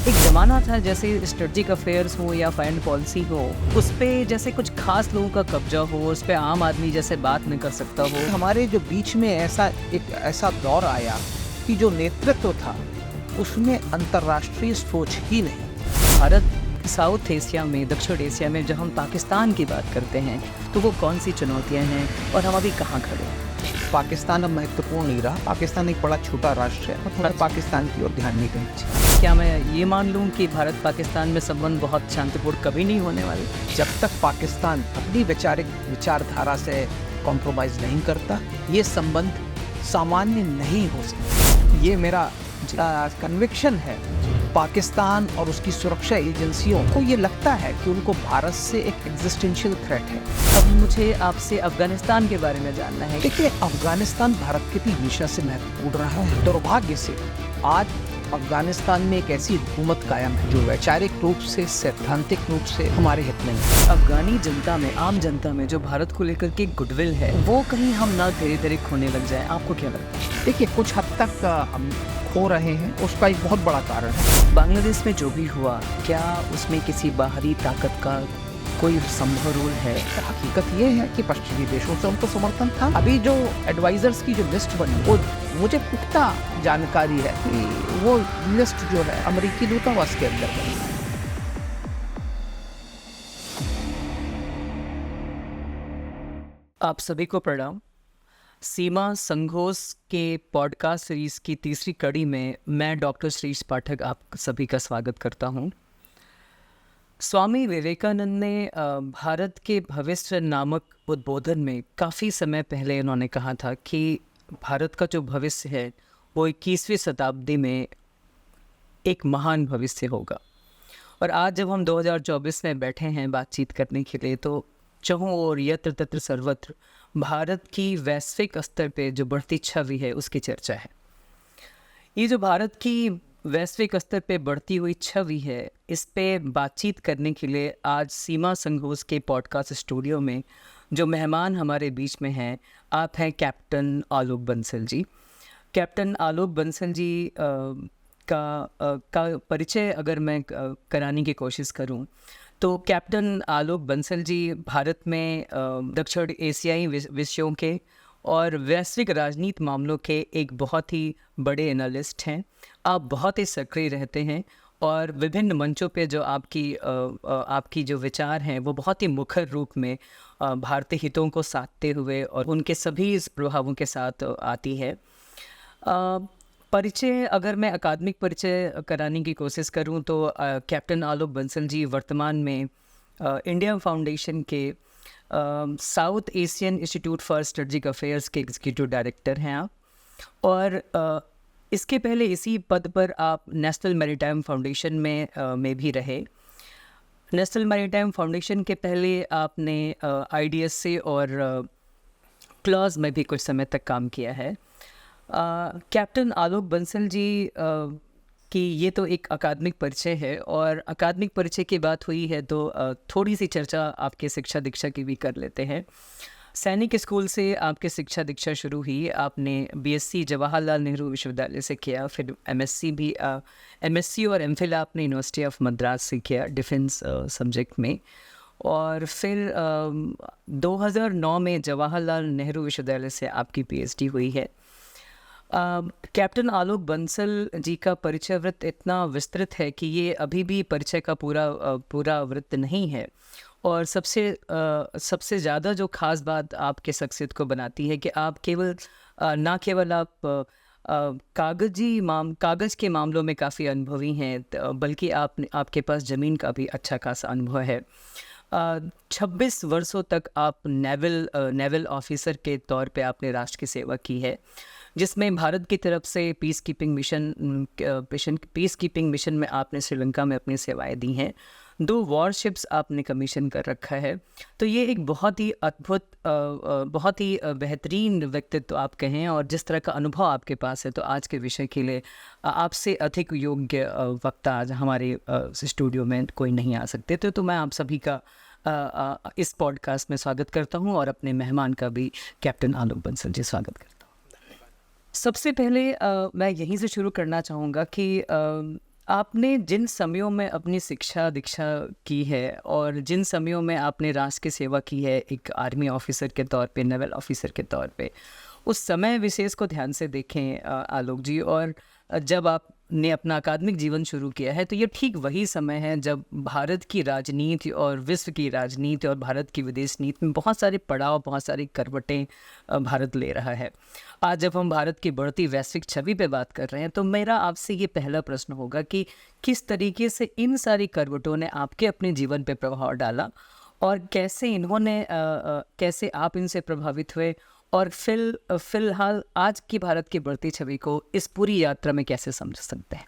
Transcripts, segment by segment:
एक ज़माना था जैसे स्ट्रेटजिक अफेयर्स हो या फॉरेन पॉलिसी हो, उस पे जैसे कुछ खास लोगों का कब्जा हो, उस पे आम आदमी जैसे बात नहीं कर सकता हो। हमारे जो बीच में ऐसा दौर आया कि जो नेतृत्व था उसमें अंतर्राष्ट्रीय सोच ही नहीं। भारत साउथ एशिया में, दक्षिण एशिया में जब हम पाकिस्तान की बात करते हैं तो वो कौन सी चुनौतियाँ हैं और हम अभी कहाँ खड़े हैं? पाकिस्तान अब महत्वपूर्ण नहीं रहा। पाकिस्तान एक बड़ा छोटा राष्ट्र है और थोड़ा पाकिस्तान की ओर ध्यान नहीं देना चाहिए। क्या मैं ये मान लूँ कि भारत पाकिस्तान में संबंध बहुत शांतिपूर्ण कभी नहीं होने वाले? जब तक पाकिस्तान अपनी वैचारिक विचारधारा से कॉम्प्रोमाइज़ नहीं करता, ये संबंध सामान्य नहीं हो सकता। ये मेरा कन्विक्शन है। पाकिस्तान और उसकी सुरक्षा एजेंसियों को ये लगता है कि उनको भारत से एक एग्जिस्टेंशियल थ्रेट है। अब मुझे आपसे अफगानिस्तान के बारे में जानना है। देखिए, अफगानिस्तान भारत के लिए हमेशा से महत्वपूर्ण रहा है। दुर्भाग्य से आज अफगानिस्तान में एक ऐसी हुकूमत कायम है जो वैचारिक रूप से, सैद्धांतिक रूप से हमारे हित में है। अफगानी जनता में, आम जनता में जो भारत को लेकर के गुडविल है, वो कहीं हम ना धीरे धीरे खोने लग जाए, आपको क्या लगता है? देखिए, कुछ हद तक हम खो रहे हैं, उसका एक बहुत बड़ा कारण है। बांग्लादेश में जो भी हुआ, क्या उसमें किसी बाहरी ताकत का कोई संभव रोल है? हकीकत ये है कि पश्चिमी देशों से उनको समर्थन था। अभी जो एडवाइजर्स की जो लिस्ट बनी, वो मुझे पुख्ता जानकारी है कि वो लिस्ट जो है अमेरिकी दूतावास के अंदर बनी है। आप सभी को प्रणाम। सीमा संघोष के पॉडकास्ट सीरीज की तीसरी कड़ी में मैं डॉक्टर श्रीश पाठक आप सभी का स्वागत करता हूं। स्वामी विवेकानंद ने भारत के भविष्य नामक उद्बोधन में काफ़ी समय पहले उन्होंने कहा था कि भारत का जो भविष्य है वो 21वीं शताब्दी में एक महान भविष्य होगा। और आज जब हम 2024 में बैठे हैं बातचीत करने के लिए, तो चहुं ओर यत्र तत्र सर्वत्र भारत की वैश्विक स्तर पे जो बढ़ती छवि है उसकी चर्चा है। ये जो भारत की वैश्विक स्तर पे बढ़ती हुई छवि है, इस पे बातचीत करने के लिए आज सीमा संघोष के पॉडकास्ट स्टूडियो में जो मेहमान हमारे बीच में हैं, आप हैं कैप्टन आलोक बंसल जी। कैप्टन आलोक बंसल जी का परिचय अगर मैं कराने की कोशिश करूं, तो कैप्टन आलोक बंसल जी भारत में दक्षिण एशियाई विषयों के और वैश्विक राजनीति मामलों के एक बहुत ही बड़े एनालिस्ट हैं। आप बहुत ही सक्रिय रहते हैं और विभिन्न मंचों पे जो आपकी जो विचार हैं वो बहुत ही मुखर रूप में भारतीय हितों को साधते हुए और उनके सभी इस प्रभावों के साथ आती है। परिचय अगर मैं अकादमिक परिचय कराने की कोशिश करूं, तो कैप्टन आलोक बंसल जी वर्तमान में इंडिया फाउंडेशन के south Asian institute for strategic affairs के एग्जीक्यूटिव डायरेक्टर हैं आप। और इसके पहले इसी पद पर आप नेशनल मैरीटाइम फाउंडेशन में भी रहे। नेशनल मैरीटाइम फाउंडेशन के पहले आपने IDSC और क्लॉज में भी कुछ समय तक काम किया है। कैप्टन आलोक बंसल जी कि ये तो एक अकादमिक परिचय है, और अकादमिक परिचय की बात हुई है तो थोड़ी सी चर्चा आपके शिक्षा दीक्षा की भी कर लेते हैं। सैनिक स्कूल से आपकी शिक्षा दीक्षा शुरू हुई। आपने BSc जवाहरलाल नेहरू विश्वविद्यालय से किया, फिर MSc और MPhil आपने यूनिवर्सिटी ऑफ मद्रास से किया डिफेंस सब्जेक्ट में, और फिर 2009 में जवाहरलाल नेहरू विश्वविद्यालय से आपकी PhD हुई है। कैप्टन आलोक बंसल जी का परिचय वृत्त इतना विस्तृत है कि ये अभी भी परिचय का पूरा वृत्त नहीं है। और सबसे ज़्यादा जो ख़ास बात आपके शख्सियत को बनाती है कि आप ना केवल आप कागज़ के मामलों में काफ़ी अनुभवी हैं, बल्कि आपके पास ज़मीन का भी अच्छा खासा अनुभव है। 26 वर्षों तक आप नेवल ऑफिसर के तौर पे आपने राष्ट्र की सेवा की है, जिसमें भारत की तरफ से पीस कीपिंग मिशन में आपने श्रीलंका में अपनी सेवाएं दी हैं। 2 वॉरशिप्स आपने कमीशन कर रखा है। तो ये एक बहुत ही अद्भुत, बहुत ही बेहतरीन व्यक्तित्व आप कहें, और जिस तरह का अनुभव आपके पास है, तो आज के विषय के लिए आपसे अधिक योग्य वक्ता आज हमारे स्टूडियो में कोई नहीं आ सकते। तो मैं आप सभी का इस पॉडकास्ट में स्वागत करता हूं, और अपने मेहमान का भी कैप्टन आलोक बंसल जी स्वागत करता हूं। सबसे पहले मैं यहीं से शुरू करना चाहूँगा कि आपने जिन समयों में अपनी शिक्षा दीक्षा की है और जिन समयों में आपने राष्ट्र की सेवा की है एक आर्मी ऑफिसर के तौर पे, नेवल ऑफिसर के तौर पे, उस समय विशेष को ध्यान से देखें आलोक जी, और जब आपने अपना अकादमिक जीवन शुरू किया है तो ये ठीक वही समय है जब भारत की राजनीति और विश्व की राजनीति और भारत की विदेश नीति में बहुत सारे पड़ाव, बहुत सारी करवटें भारत ले रहा है। आज जब हम भारत की बढ़ती वैश्विक छवि पे बात कर रहे हैं तो मेरा आपसे ये पहला प्रश्न होगा कि किस तरीके से इन सारी करवटों ने आपके अपने जीवन पे प्रभाव डाला और कैसे कैसे आप इनसे प्रभावित हुए, और फिलहाल आज की भारत की बढ़ती छवि को इस पूरी यात्रा में कैसे समझ सकते हैं?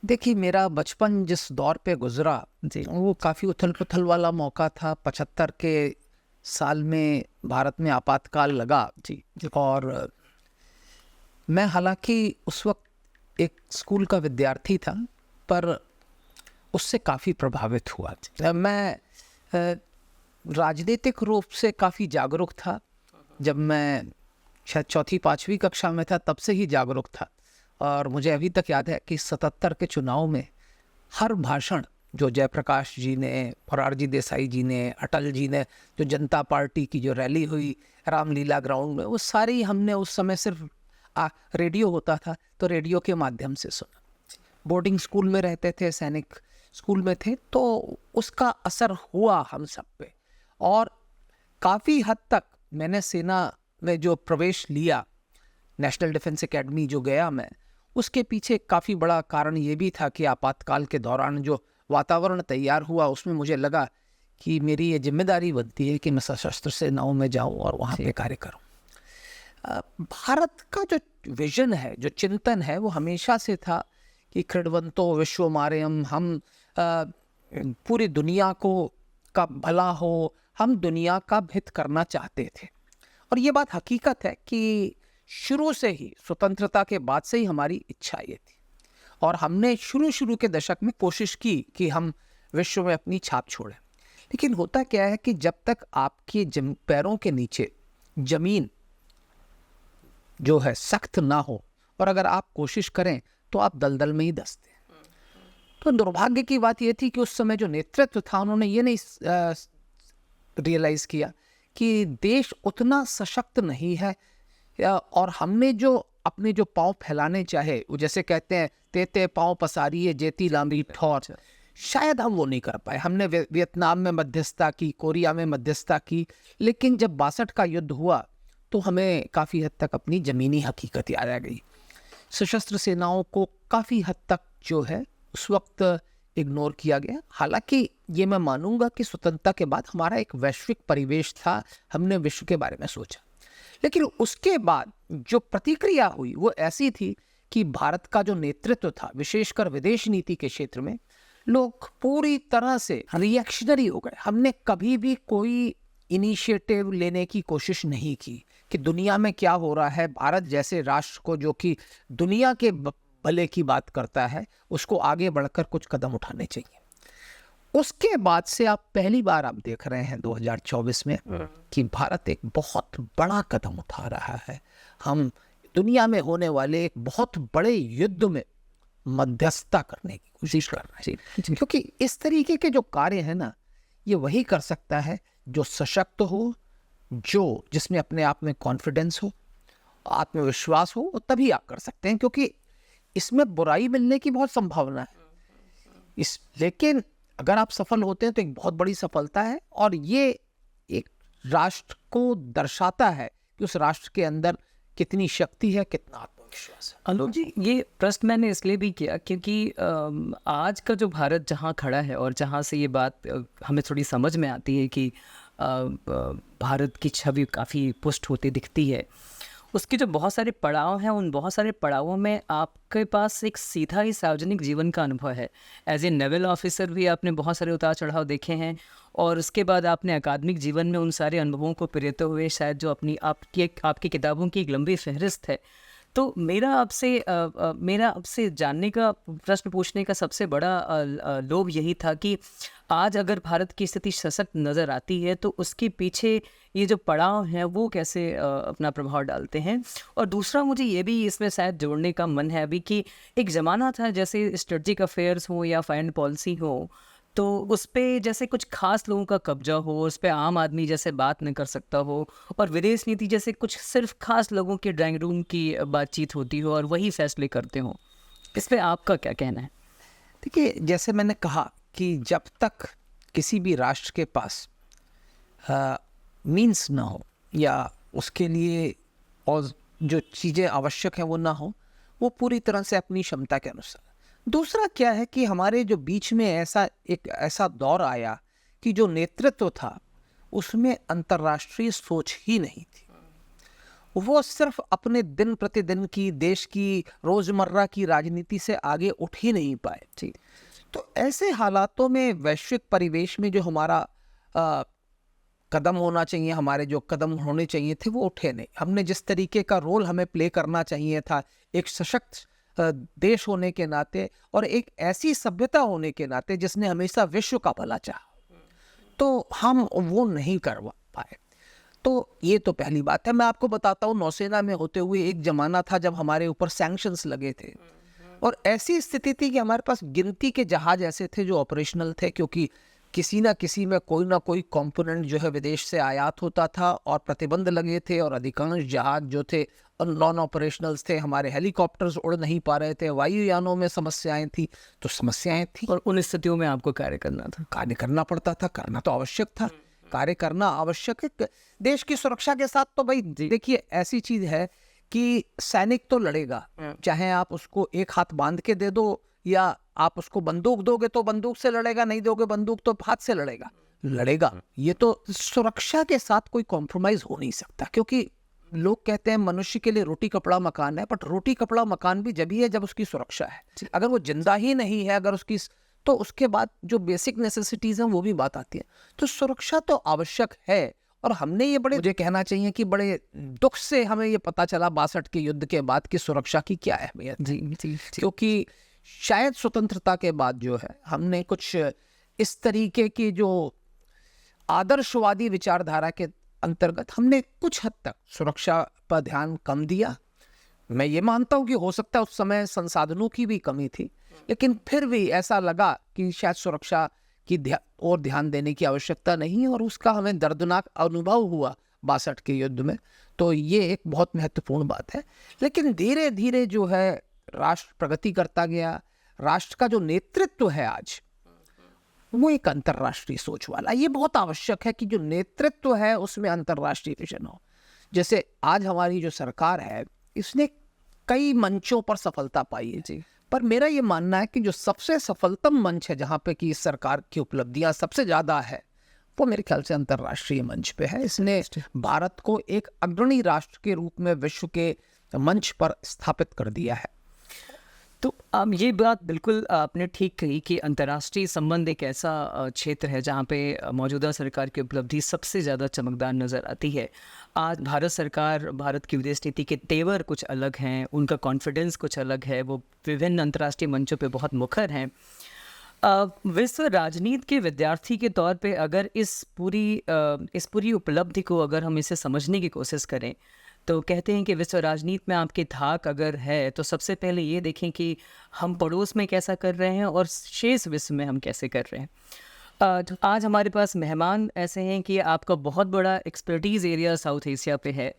देखिए, मेरा बचपन जिस दौर पे गुजरा जी। वो काफ़ी उथल पुथल वाला मौका था। 75 के साल में भारत में आपातकाल लगा जी। और मैं हालांकि उस वक्त एक स्कूल का विद्यार्थी था, पर उससे काफ़ी प्रभावित हुआ। मैं राजनीतिक रूप से काफ़ी जागरूक था। जब मैं शायद 4वीं-5वीं कक्षा में था तब से ही जागरूक था, और मुझे अभी तक याद है कि 77 के चुनाव में हर भाषण जो जयप्रकाश जी ने, मोरारजी देसाई जी ने, अटल जी ने, जो जनता पार्टी की जो रैली हुई रामलीला ग्राउंड में, वो सारी हमने उस समय सिर्फ रेडियो होता था तो रेडियो के माध्यम से सुना। बोर्डिंग स्कूल में रहते थे, सैनिक स्कूल में थे, तो उसका असर हुआ हम सब पे। और काफ़ी हद तक मैंने सेना में जो प्रवेश लिया, नेशनल डिफेंस एकेडमी जो गया मैं, उसके पीछे काफ़ी बड़ा कारण ये भी था कि आपातकाल के दौरान जो वातावरण तैयार हुआ उसमें मुझे लगा कि मेरी ये जिम्मेदारी बनती है कि मैं सशस्त्र सेनाओं में जाऊं और वहाँ पे कार्य करूं। भारत का जो विजन है, जो चिंतन है, वो हमेशा से था कि क्रीडवंतो विश्वमार्यम, हम पूरी दुनिया को का भला हो, हम दुनिया का हित करना चाहते थे। और ये बात हकीकत है कि शुरू से ही, स्वतंत्रता के बाद से ही हमारी इच्छा ये थी, और हमने शुरू के दशक में कोशिश की कि हम विश्व में अपनी छाप छोड़ें। लेकिन होता क्या है कि जब तक आपके पैरों के नीचे जमीन जो है सख्त ना हो, और अगर आप कोशिश करें तो आप दलदल में ही धंसते हैं। तो दुर्भाग्य की बात यह थी कि उस समय जो नेतृत्व था उन्होंने ये नहीं रियलाइज किया कि देश उतना सशक्त नहीं है, और हमने जो अपने जो पांव फैलाने चाहे, वो जैसे कहते हैं तेते पांव पसारिए जेती लांबी ठौर, शायद हम वो नहीं कर पाए। हमने वियतनाम में मध्यस्थता की, कोरिया में मध्यस्थता की, लेकिन जब 62 का युद्ध हुआ तो हमें काफ़ी हद तक अपनी ज़मीनी हकीकत याद आ गई। सशस्त्र सेनाओं को काफ़ी हद तक जो है उस वक्त इग्नोर किया गया। हालांकि ये मैं मानूंगा कि स्वतंत्रता के बाद हमारा एक वैश्विक परिवेश था, हमने विश्व के बारे में सोचा, लेकिन उसके बाद जो प्रतिक्रिया हुई वो ऐसी थी कि भारत का जो नेतृत्व था, विशेषकर विदेश नीति के क्षेत्र में, लोग पूरी तरह से रिएक्शनरी हो गए। हमने कभी भी कोई इनिशिएटिव लेने की कोशिश नहीं की कि दुनिया में क्या हो रहा है, भारत जैसे राष्ट्र को जो कि दुनिया के भले की बात करता है, उसको आगे बढ़कर कुछ कदम उठाने चाहिए। उसके बाद से आप पहली बार आप देख रहे हैं 2024 में कि भारत एक बहुत बड़ा कदम उठा रहा है। हम दुनिया में होने वाले एक बहुत बड़े युद्ध में मध्यस्थता करने की कोशिश कर रहे हैं, क्योंकि इस तरीके के जो कार्य है ना, ये वही कर सकता है जो सशक्त हो, जो जिसमें अपने आप में कॉन्फिडेंस हो, आत्मविश्वास हो, और तभी आप कर सकते हैं, क्योंकि इसमें बुराई मिलने की बहुत संभावना है। लेकिन अगर आप सफल होते हैं तो एक बहुत बड़ी सफलता है, और ये एक राष्ट्र को दर्शाता है कि उस राष्ट्र के अंदर कितनी शक्ति है, कितना आत्मविश्वास है। आलोक जी, ये प्रश्न मैंने इसलिए भी किया क्योंकि आज का जो भारत जहाँ खड़ा है और जहाँ से ये बात हमें थोड़ी समझ में आती है कि भारत की छवि काफ़ी पुष्ट होती दिखती है, उसके जो बहुत सारे पड़ाव हैं, उन बहुत सारे पड़ावों में आपके पास एक सीधा ही सार्वजनिक जीवन का अनुभव है। एज ए नेवल ऑफिसर भी आपने बहुत सारे उतार चढ़ाव देखे हैं, और उसके बाद आपने अकादमिक जीवन में उन सारे अनुभवों को पिरोते हुए शायद जो आपकी किताबों की एक लंबी फहरिस्त है, तो मेरा आपसे जानने का, प्रश्न पूछने का सबसे बड़ा लोभ यही था कि आज अगर भारत की स्थिति सशक्त नज़र आती है तो उसके पीछे ये जो पड़ाव हैं वो कैसे अपना प्रभाव डालते हैं। और दूसरा मुझे ये भी इसमें शायद जोड़ने का मन है अभी कि एक ज़माना था जैसे स्ट्रेटजिक अफेयर्स हो या फॉरेन पॉलिसी हो, तो उस पे जैसे कुछ खास लोगों का कब्जा हो, उस पे आम आदमी जैसे बात नहीं कर सकता हो, और विदेश नीति जैसे कुछ सिर्फ खास लोगों के ड्राइंग रूम की बातचीत होती हो और वही फैसले करते हो। इस पे आपका क्या कहना है? देखिए, जैसे मैंने कहा कि जब तक किसी भी राष्ट्र के पास मीन्स ना हो या उसके लिए और जो चीज़ें आवश्यक हैं वो ना हो, वो पूरी तरह से अपनी क्षमता के अनुसार। दूसरा क्या है कि हमारे जो बीच में एक ऐसा दौर आया कि जो नेतृत्व था उसमें अंतर्राष्ट्रीय सोच ही नहीं थी। वो सिर्फ अपने दिन प्रतिदिन की, देश की रोजमर्रा की राजनीति से आगे उठ ही नहीं पाए। ठीक। तो ऐसे हालातों में वैश्विक परिवेश में जो हमारा कदम होना चाहिए, हमारे जो कदम होने चाहिए थे वो उठे नहीं। हमने जिस तरीके का रोल हमें प्ले करना चाहिए था एक सशक्त देश होने के नाते और एक ऐसी सभ्यता होने के नाते जिसने हमेशा विश्व का भला चाहा, तो हम वो नहीं करवा पाए। तो ये तो पहली बात है। मैं आपको बताता हूँ, नौसेना में होते हुए एक जमाना था जब हमारे ऊपर सैंक्शंस लगे थे और ऐसी स्थिति थी कि हमारे पास गिनती के जहाज ऐसे थे जो ऑपरेशनल थे, क्योंकि किसी ना किसी में कोई ना कोई कंपोनेंट जो है विदेश से आयात होता था और प्रतिबंध लगे थे और अधिकांश जहाज जो थे नॉन ऑपरेशनल्स थे। हमारे हेलीकॉप्टर्स उड़ नहीं पा रहे थे, वायुयानों में समस्याएं थी, तो समस्याएं थी और उन स्थितियों में आपको कार्य करना था। कार्य करना पड़ता था, करना तो आवश्यक था, कार्य करना आवश्यक है देश की सुरक्षा के साथ। तो भाई देखिए, ऐसी चीज है कि सैनिक तो लड़ेगा, चाहे आप उसको एक हाथ बांध के दे दो या आप उसको बंदूक दोगे तो बंदूक से लड़ेगा, नहीं दोगे बंदूक तो हाथ से लड़ेगा। ये तो सुरक्षा के साथ कोई कॉम्प्रोमाइज हो नहीं सकता, क्योंकि लोग कहते हैं मनुष्य के लिए रोटी कपड़ा मकान है, बट रोटी कपड़ा मकान भी जब ही है जब उसकी सुरक्षा है। अगर वो जिंदा ही नहीं है, अगर उसकी, तो उसके बाद जो बेसिक नेसेसिटीज हैं वो भी बात आती है। तो सुरक्षा तो आवश्यक है और हमने ये मुझे कहना चाहिए कि बड़े दुख से हमें ये पता चला 62 के युद्ध के बाद कि सुरक्षा की क्या अहमियत। जी। क्योंकि शायद स्वतंत्रता के बाद जो है हमने कुछ इस तरीके की जो आदर्शवादी विचारधारा के अंतर्गत हमने कुछ हद तक सुरक्षा पर ध्यान कम दिया। मैं ये मानता हूँ कि हो सकता है उस समय संसाधनों की भी कमी थी, लेकिन फिर भी ऐसा लगा कि शायद सुरक्षा की और ध्यान देने की आवश्यकता नहीं है, और उसका हमें दर्दनाक अनुभव हुआ 62 के युद्ध में। तो ये एक बहुत महत्वपूर्ण बात है। लेकिन धीरे धीरे जो है राष्ट्र प्रगति करता गया। राष्ट्र का जो नेतृत्व है आज वो एक अंतर्राष्ट्रीय सोच वाला। ये बहुत आवश्यक है कि जो नेतृत्व है उसमें अंतर्राष्ट्रीय विजन हो। जैसे आज हमारी जो सरकार है इसने कई मंचों पर सफलता पाई है जी, पर मेरा ये मानना है कि जो सबसे सफलतम मंच है जहाँ पे कि इस सरकार की उपलब्धियां सबसे ज़्यादा है, वो मेरे ख्याल से अंतर्राष्ट्रीय मंच पे है। इसने भारत को एक अग्रणी राष्ट्र के रूप में विश्व के मंच पर स्थापित कर दिया है। तो ये बात बिल्कुल आपने ठीक कही कि अंतर्राष्ट्रीय संबंध एक ऐसा क्षेत्र है जहाँ पे मौजूदा सरकार की उपलब्धि सबसे ज़्यादा चमकदार नज़र आती है। आज भारत सरकार, भारत की विदेश नीति के तेवर कुछ अलग हैं, उनका कॉन्फिडेंस कुछ अलग है, वो विभिन्न अंतर्राष्ट्रीय मंचों पे बहुत मुखर हैं। विश्व राजनीति के विद्यार्थी के तौर पे अगर इस पूरी उपलब्धि को अगर हम इसे समझने की कोशिश करें तो कहते हैं कि विश्व राजनीति में आपकी धाक अगर है तो सबसे पहले ये देखें कि हम पड़ोस में कैसा कर रहे हैं और शेष विश्व में हम कैसे कर रहे हैं। आज हमारे पास मेहमान ऐसे हैं कि आपका बहुत बड़ा एक्सपर्टीज़ एरिया साउथ एशिया पे है,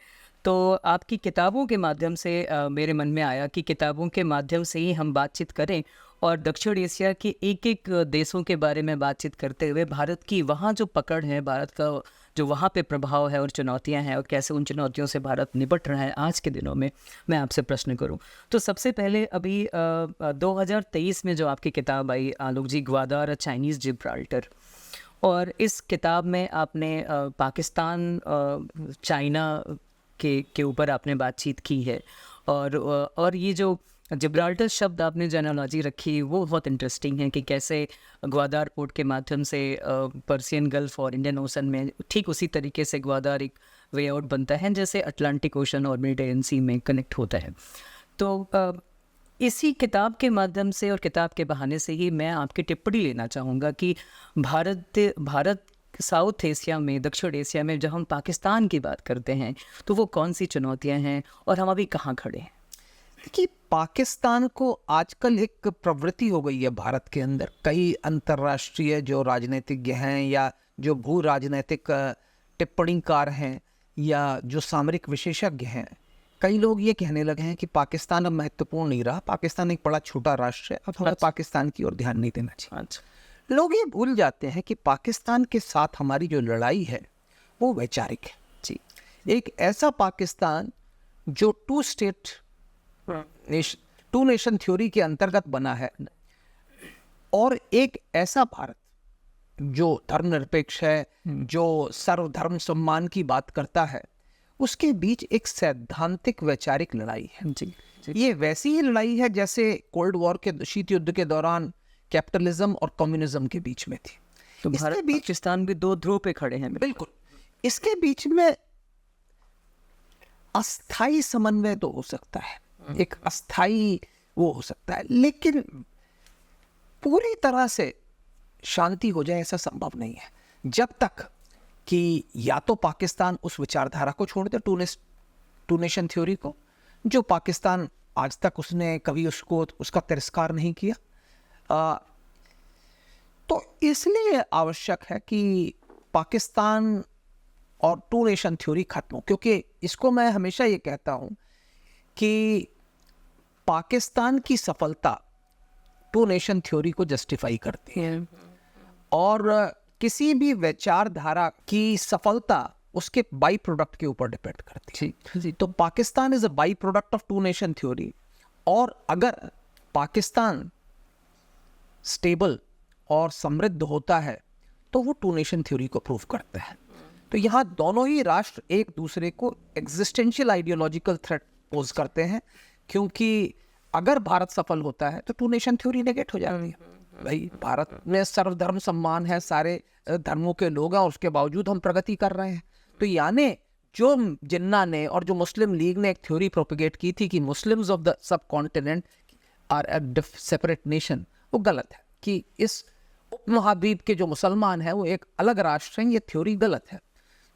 तो आपकी किताबों के माध्यम से मेरे मन में आया कि किताबों के माध्यम से ही हम बातचीत करें और दक्षिण एशिया के एक देशों के बारे में बातचीत करते हुए भारत की वहाँ जो पकड़ है, भारत का जो वहाँ पे प्रभाव है और चुनौतियाँ हैं और कैसे उन चुनौतियों से भारत निपट रहा है आज के दिनों में, मैं आपसे प्रश्न करूँ तो सबसे पहले अभी 2023 में जो आपकी किताब आई आलोक जी, ग्वादार चाइनीज़ जिब्राल्टर, और इस किताब में आपने पाकिस्तान चाइना के ऊपर आपने बातचीत की है, और ये जो जिब्राल्टर शब्द आपने जो एनालॉजी रखी वो बहुत इंटरेस्टिंग है कि कैसे ग्वादार पोर्ट के माध्यम से पर्सियन गल्फ और इंडियन ओशन में ठीक उसी तरीके से ग्वादार एक वे आउट बनता है, जैसे अटलांटिक ओशन और मेडिटेरियन सी में कनेक्ट होता है। तो इसी किताब के माध्यम से और किताब के बहाने से ही मैं आपकी टिप्पणी लेना चाहूँगा कि भारत साउथ एशिया में, दक्षिण एशिया में जब हम पाकिस्तान की बात करते हैं तो वो कौन सी चुनौतियां हैं और हम अभी कहाँ खड़े हैं? देखिए, पाकिस्तान को आजकल एक प्रवृत्ति हो गई है भारत के अंदर। कई अंतर्राष्ट्रीय जो राजनीतिज्ञ हैं या जो भू राजनीतिक टिप्पणीकार हैं या जो सामरिक विशेषज्ञ हैं, कई लोग ये कहने लगे हैं कि पाकिस्तान अब महत्वपूर्ण नहीं रहा, पाकिस्तान एक बड़ा छोटा राष्ट्र है, अब हमें पाकिस्तान की ओर ध्यान नहीं देना चाहिए। लोग ये भूल जाते हैं कि पाकिस्तान के साथ हमारी जो लड़ाई है वो वैचारिक है जी। एक ऐसा पाकिस्तान जो टू नेशन थ्योरी के अंतर्गत बना है, और एक ऐसा भारत जो धर्मनिरपेक्ष है, जो सर्वधर्म सम्मान की बात करता है, उसके बीच एक सैद्धांतिक वैचारिक लड़ाई है जी। ये वैसी ही लड़ाई है जैसे कोल्ड वॉर के शीत युद्ध के दौरान कैपिटलिज्म और कम्युनिज्म के बीच में थी। तो भारत पाकिस्तान भी दो ध्रुव पे खड़े हैं। बिल्कुल। इसके बीच में अस्थाई समन्वय तो हो सकता है, एक अस्थाई वो हो सकता है, लेकिन पूरी तरह से शांति हो जाए ऐसा संभव नहीं है जब तक कि या तो पाकिस्तान उस विचारधारा को छोड़ दे, टू नेशन थ्योरी को, जो पाकिस्तान आज तक उसने कभी उसका तिरस्कार नहीं किया। तो इसलिए आवश्यक है कि पाकिस्तान और टू नेशन थ्योरी खत्म हो, क्योंकि इसको मैं हमेशा ये कहता हूं कि पाकिस्तान की सफलता टू नेशन थ्योरी को जस्टिफाई करती है, और किसी भी विचारधारा की सफलता उसके बाई प्रोडक्ट के ऊपर डिपेंड करती है। तो Pakistan is a by product of two nation theory, और अगर पाकिस्तान स्टेबल और समृद्ध होता है तो वो टू नेशन थ्योरी को प्रूव करता है। तो यहाँ दोनों ही राष्ट्र एक दूसरे को एग्जिस्टेंशियल आइडियोलॉजिकल थ्रेट पोज करते हैं, क्योंकि अगर भारत सफल होता है तो टू नेशन थ्योरी नेगेट हो जाती है। भाई, भारत में सर्वधर्म सम्मान है, सारे धर्मों के लोग हैं, और उसके बावजूद हम प्रगति कर रहे हैं। तो यानी जो जिन्ना ने और जो मुस्लिम लीग ने एक थ्योरी प्रोपिगेट की थी कि Muslims of the subcontinent are a separate nation, वो गलत है। कि इस उपमहाद्वीप के जो मुसलमान हैं वो एक अलग राष्ट्र हैं, ये थ्योरी गलत है।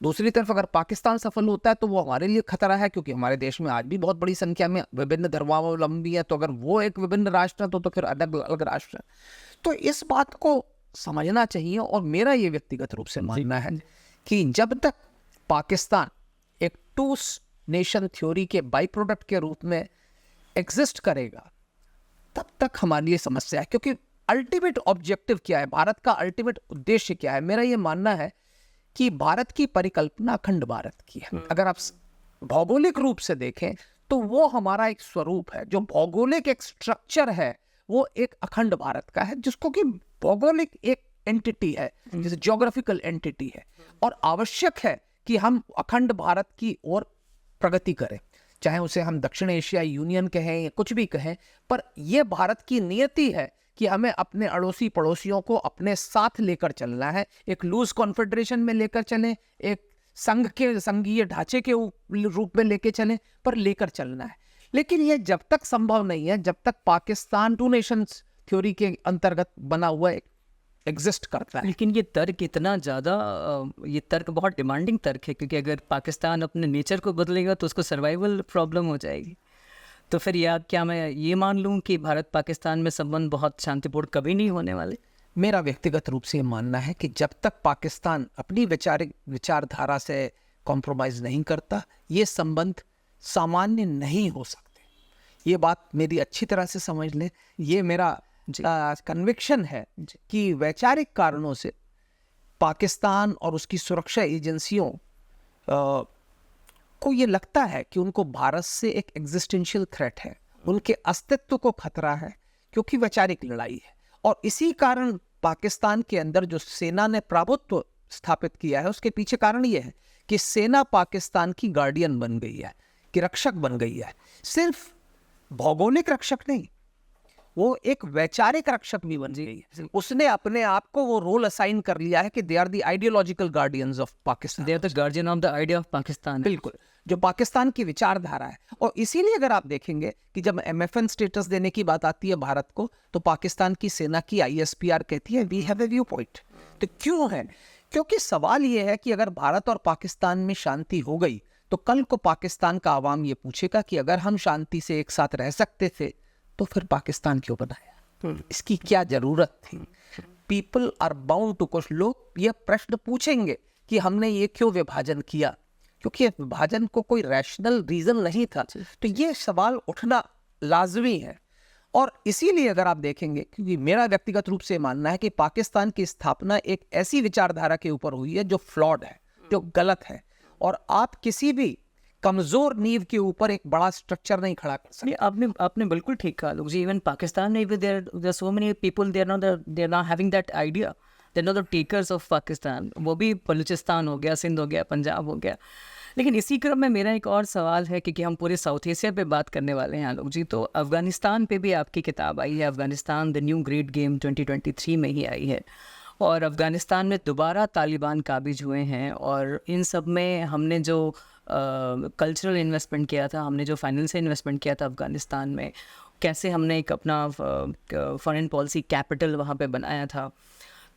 दूसरी तरफ अगर पाकिस्तान सफल होता है तो वो हमारे लिए खतरा है, क्योंकि हमारे देश में आज भी बहुत बड़ी संख्या में विभिन्न धर्मावलंबी है। तो अगर वो एक विभिन्न राष्ट्र है तो फिर अलग अलग राष्ट्र है। तो इस बात को समझना चाहिए, और मेरा ये व्यक्तिगत रूप से मानना है कि जब तक पाकिस्तान एक टू नेशन थ्योरी के बाई प्रोडक्ट के रूप में एग्जिस्ट करेगा, तब तक हमारे लिए समस्या है। क्योंकि अल्टीमेट ऑब्जेक्टिव क्या है, भारत का अल्टीमेट उद्देश्य क्या है? मेरा ये मानना है कि भारत की परिकल्पना अखंड भारत की है। अगर आप भौगोलिक रूप से देखें तो वो हमारा एक स्वरूप है, जो भौगोलिक एक स्ट्रक्चर है वो एक अखंड भारत का है, जिसको कि भौगोलिक एक एंटिटी है, जैसे ज्योग्राफिकल एंटिटी है, और आवश्यक है कि हम अखंड भारत की ओर प्रगति करें, चाहे उसे हम दक्षिण एशिया यूनियन कहें या कुछ भी कहें। पर यह भारत की नियति है कि हमें अपने अड़ोसी पड़ोसियों को अपने साथ लेकर चलना है, एक लूज कॉन्फेडरेशन में लेकर चलें, एक संघ के संघीय ढांचे के रूप में लेके चलें, पर लेकर चलना है। लेकिन यह जब तक संभव नहीं है जब तक पाकिस्तान टू नेशंस थ्योरी के अंतर्गत बना हुआ एग्जिस्ट करता है। लेकिन ये तर्क इतना ज़्यादा, ये तर्क बहुत डिमांडिंग तर्क है, क्योंकि अगर पाकिस्तान अपने नेचर को बदलेगा तो उसको सर्वाइवल प्रॉब्लम हो जाएगी। तो फिर क्या मैं ये मान लूँ कि भारत पाकिस्तान में संबंध बहुत शांतिपूर्ण कभी नहीं होने वाले? मेरा व्यक्तिगत रूप से ये मानना है कि जब तक पाकिस्तान अपनी विचारधारा से कॉम्प्रोमाइज़ नहीं करता, ये संबंध सामान्य नहीं हो सकते। ये बात मेरी अच्छी तरह से समझ लें। ये मेरा कन्विक्शन है कि वैचारिक कारणों से पाकिस्तान और उसकी सुरक्षा एजेंसियों को ये लगता है कि उनको भारत से एक एग्जिस्टेंशियल थ्रेट है, उनके अस्तित्व को खतरा है, क्योंकि वैचारिक लड़ाई है। और इसी कारण पाकिस्तान के अंदर जो सेना ने प्रभुत्व स्थापित किया है, उसके पीछे कारण ये है कि सेना पाकिस्तान की गार्डियन बन गई है, कि रक्षक बन गई है। सिर्फ भौगोलिक रक्षक नहीं, वो एक वैचारिक रक्षक भी बन गई है। उसने अपने आप को वो रोल असाइन कर लिया है कि they are the ideological guardians of Pakistan, they are the guardian of the idea of Pakistan. बिल्कुल, जो पाकिस्तान की विचारधारा है। और इसीलिए अगर आप देखेंगे कि जब MFN स्टेटस देने की बात आती है भारत को, तो पाकिस्तान की सेना की ISPR कहती है we have a viewpoint. तो क्यों है? क्योंकि सवाल ये है कि अगर भारत और पाकिस्तान में शांति हो गई तो कल को पाकिस्तान का आवाम ये पूछेगा कि अगर हम शांति से एक साथ रह सकते थे तो फिर पाकिस्तान क्यों बनाया, इसकी क्या जरूरत थी। People are bound to question, लोग ये प्रश्न पूछेंगे कि हमने ये क्यों विभाजन किया, क्योंकि विभाजन को कोई रैशनल रीजन नहीं था। तो ये सवाल उठना लाजमी है। और इसीलिए अगर आप देखेंगे, क्योंकि मेरा व्यक्तिगत रूप से मानना है कि पाकिस्तान की स्थापना एक ऐसी विचारधारा के ऊपर हुई है जो फ्लॉड है, जो गलत है, और आप किसी भी कमजोर नींव के ऊपर एक बड़ा स्ट्रक्चर नहीं खड़ा कर सकते। आपने बिल्कुल ठीक कहा लोग जी। इवन पाकिस्तान में भी there so many people, they are not having that idea, they are not the takers of Pakistan. वो भी बलूचिस्तान हो गया, सिंध हो गया, पंजाब हो गया। लेकिन इसी क्रम में मेरा एक और सवाल है कि हम पूरे साउथ एशिया पे बात करने वाले हैं लोग जी, तो अफ़गानिस्तान पे भी आपकी किताब आई है, Afghanistan the new great game 2023 में ही आई है। और अफ़गानिस्तान में दोबारा तालिबान काबिज हुए हैं, और इन सब में हमने जो कल्चरल इन्वेस्टमेंट किया था, हमने जो फाइनेंशियल इन्वेस्टमेंट किया था अफ़गानिस्तान में, कैसे हमने एक अपना फॉरेन पॉलिसी कैपिटल वहाँ पे बनाया था,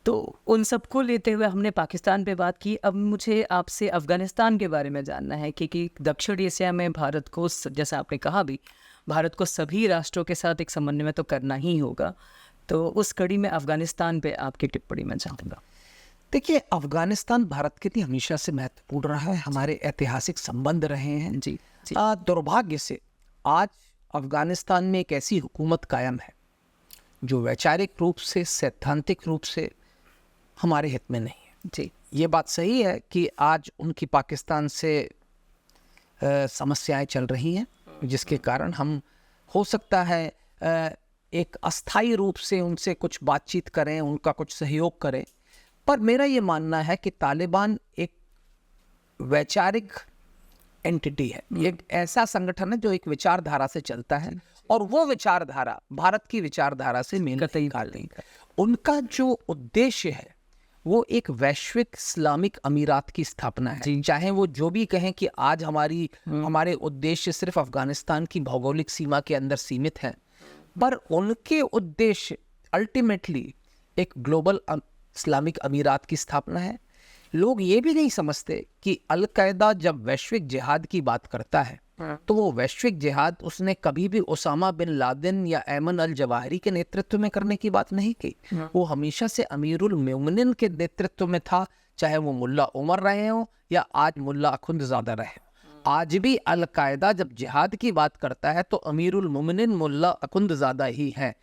तो उन सब को लेते हुए हमने पाकिस्तान पे बात की। अब मुझे आपसे अफ़गानिस्तान के बारे में जानना है कि दक्षिण एशिया में भारत को, जैसा आपने कहा भी, भारत को सभी राष्ट्रों के साथ एक समन्वय तो करना ही होगा। तो उस कड़ी में अफ़गानिस्तान पे आपकी टिप्पणी मैं चाहूँगा। देखिए, अफ़गानिस्तान भारत के लिए हमेशा से महत्वपूर्ण रहा है, हमारे ऐतिहासिक संबंध रहे हैं जी। दुर्भाग्य से आज अफ़गानिस्तान में एक ऐसी हुकूमत कायम है जो वैचारिक रूप से, सैद्धांतिक रूप से हमारे हित में नहीं है। जी, ये बात सही है कि आज उनकी पाकिस्तान से समस्याएं चल रही हैं, जिसके कारण हम हो सकता है एक अस्थायी रूप से उनसे कुछ बातचीत करें, उनका कुछ सहयोग करें। पर मेरा ये मानना है कि तालिबान एक वैचारिक एंटिटी है, एक ऐसा संगठन है जो एक विचारधारा से चलता है, और वो विचारधारा भारत की विचारधारा से मेल नहीं खाती। उनका जो उद्देश्य है वो एक वैश्विक इस्लामिक अमीरात की स्थापना है। चाहे वो जो भी कहें कि आज हमारे उद्देश्य सिर्फ अफगानिस्तान की भौगोलिक सीमा के अंदर सीमित हैं, पर उनके उद्देश्य अल्टीमेटली एक ग्लोबल इस्लामिक अमीरात की स्थापना है। लोग ये भी नहीं समझते कि अल कायदा जब वैश्विक जिहाद की बात करता है तो वो वैश्विक जिहाद उसने कभी भी उसामा बिन लादेन या ऐमन अल जवाहिरी के नेतृत्व में करने की बात नहीं की। वो हमेशा से अमीरुल मोमिनीन के नेतृत्व में था, चाहे वो मुल्ला उमर रहे हो या आज मुल्ला अखुंदजादा रहे। आज भी अल कायदा जब जिहाद की बात करता है तो अमीरुल मोमिनीन मुल्ला अखुंदजादा ही है।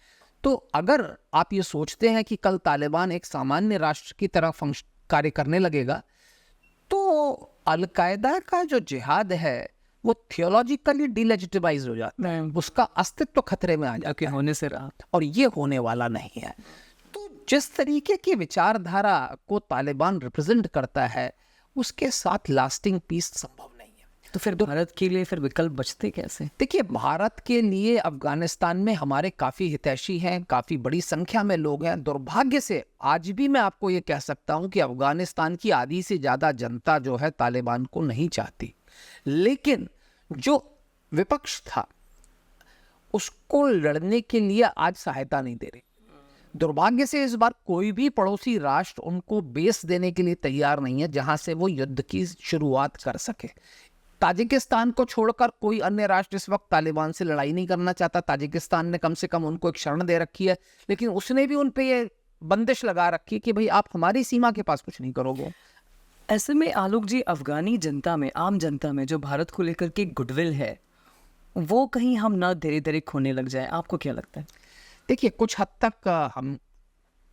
तो अगर आप ये सोचते हैं कि कल तालिबान एक सामान्य राष्ट्र की तरह कार्य करने लगेगा, तो अल कायदा का जो जिहाद है वो थियोलॉजिकली डिलेजिटिमाइज हो जाता है, उसका अस्तित्व खतरे में आ जाता है, होने से रहा, और ये होने वाला नहीं है। तो जिस तरीके की विचारधारा को तालिबान रिप्रेजेंट करता है उसके साथ लास्टिंग पीस संभव नहीं है। तो फिर भारत के लिए फिर विकल्प बचते कैसे? देखिए, भारत के लिए अफगानिस्तान में हमारे काफ़ी हितैषी हैं, काफ़ी बड़ी संख्या में लोग हैं। दुर्भाग्य से आज भी मैं आपको ये कह सकता हूँ कि अफगानिस्तान की आधी से ज़्यादा जनता जो है तालिबान को नहीं चाहती, लेकिन जो विपक्ष था उसको लड़ने के लिए आज सहायता नहीं दे रही। दुर्भाग्य से इस बार कोई भी पड़ोसी राष्ट्र उनको बेस देने के लिए तैयार नहीं है जहां से वो युद्ध की शुरुआत कर सके। ताजिकिस्तान को छोड़कर कोई अन्य राष्ट्र इस वक्त तालिबान से लड़ाई नहीं करना चाहता। ताजिकिस्तान ने कम से कम उनको एक शरण दे रखी है, लेकिन उसने भी उन पे ये बंदिश लगा रखी कि भाई आप हमारी सीमा के पास कुछ नहीं करोगे। ऐसे में आलोक जी, अफगानी जनता में, आम जनता में जो भारत को लेकर के गुडविल है वो कहीं हम ना धीरे धीरे खोने लग जाए, आपको क्या लगता है? देखिए, कुछ हद तक हम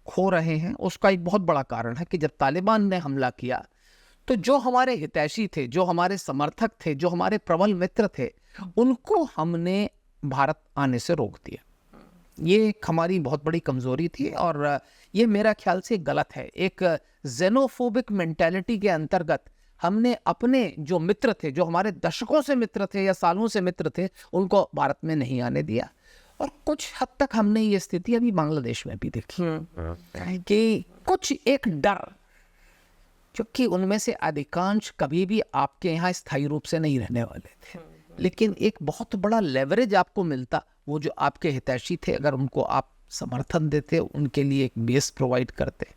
खो रहे हैं। उसका एक बहुत बड़ा कारण है कि जब तालिबान ने हमला किया तो जो हमारे हितैषी थे, जो हमारे समर्थक थे, जो हमारे प्रबल मित्र थे, उनको हमने भारत आने से रोक दिया। ये एक हमारी बहुत बड़ी कमजोरी थी और ये मेरा ख्याल से गलत है। एक जेनोफोबिक मेंटालिटी के अंतर्गत हमने अपने जो मित्र थे, जो हमारे दशकों से मित्र थे या सालों से मित्र थे, उनको भारत में नहीं आने दिया। और कुछ हद तक हमने ये स्थिति अभी बांग्लादेश में भी देखी कि कुछ एक डर, क्योंकि उनमें से अधिकांश कभी भी आपके यहाँ स्थायी रूप से नहीं रहने वाले थे, लेकिन एक बहुत बड़ा लेवरेज आपको मिलता, वो जो आपके हितैषी थे अगर उनको आप समर्थन देते, उनके लिए एक बेस प्रोवाइड करते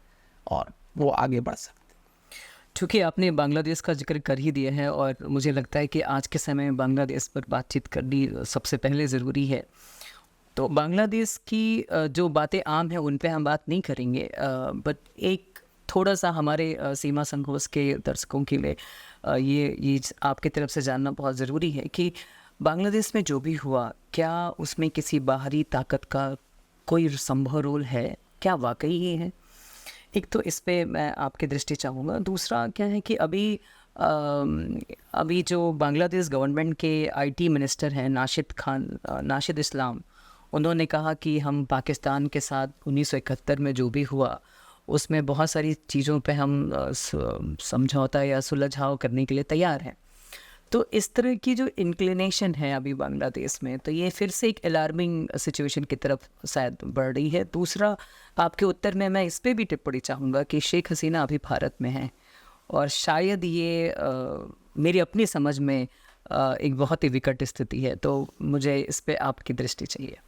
और वो आगे बढ़ सकते। चूँकि आपने बांग्लादेश का जिक्र कर ही दिया है और मुझे लगता है कि आज के समय में बांग्लादेश पर बातचीत करनी सबसे पहले ज़रूरी है, तो बांग्लादेश की जो बातें आम हैं उन पे हम बात नहीं करेंगे, बट एक थोड़ा सा हमारे सीमा संघर्ष के दर्शकों के लिए ये आपकी तरफ से जानना बहुत ज़रूरी है कि बांग्लादेश में जो भी हुआ, क्या उसमें किसी बाहरी ताकत का कोई संभव रोल है? क्या वाकई ये है? एक तो इस पे मैं आपकी दृष्टि चाहूँगा। दूसरा क्या है कि अभी जो बांग्लादेश गवर्नमेंट के आईटी मिनिस्टर हैं नाशिद इस्लाम, उन्होंने कहा कि हम पाकिस्तान के साथ 1971 में जो भी हुआ उसमें बहुत सारी चीज़ों पे हम समझौता या सुलझाव करने के लिए तैयार हैं। तो इस तरह की जो इंक्लिनेशन है अभी बांग्लादेश में, तो ये फिर से एक अलार्मिंग सिचुएशन की तरफ शायद बढ़ रही है। दूसरा, आपके उत्तर में मैं इस पे भी टिप्पणी चाहूँगा कि शेख हसीना अभी भारत में हैं और शायद ये मेरी अपनी समझ में एक बहुत ही विकट स्थिति है, तो मुझे इस पे आपकी दृष्टि चाहिए।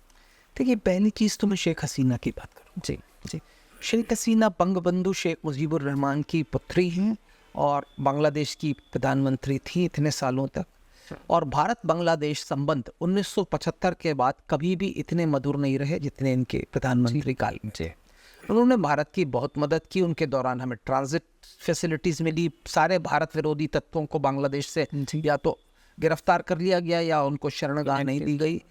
देखिए, पहली चीज़ तो मैं शेख हसीना की बात करूँ। जी जी। शेख हसीना बंगबंधु शेख मुजीबुर रहमान की पुत्री हैं और बांग्लादेश की प्रधानमंत्री थी इतने सालों तक, और भारत बांग्लादेश संबंध 1975 के बाद कभी भी इतने मधुर नहीं रहे जितने इनके प्रधानमंत्री काल में। उन्होंने भारत की बहुत मदद की, उनके दौरान हमें ट्रांजिट फैसिलिटीज़ मिली, सारे भारत विरोधी तत्वों को बांग्लादेश से या तो गिरफ्तार कर लिया गया या उनको शरणगाह नहीं दी गई।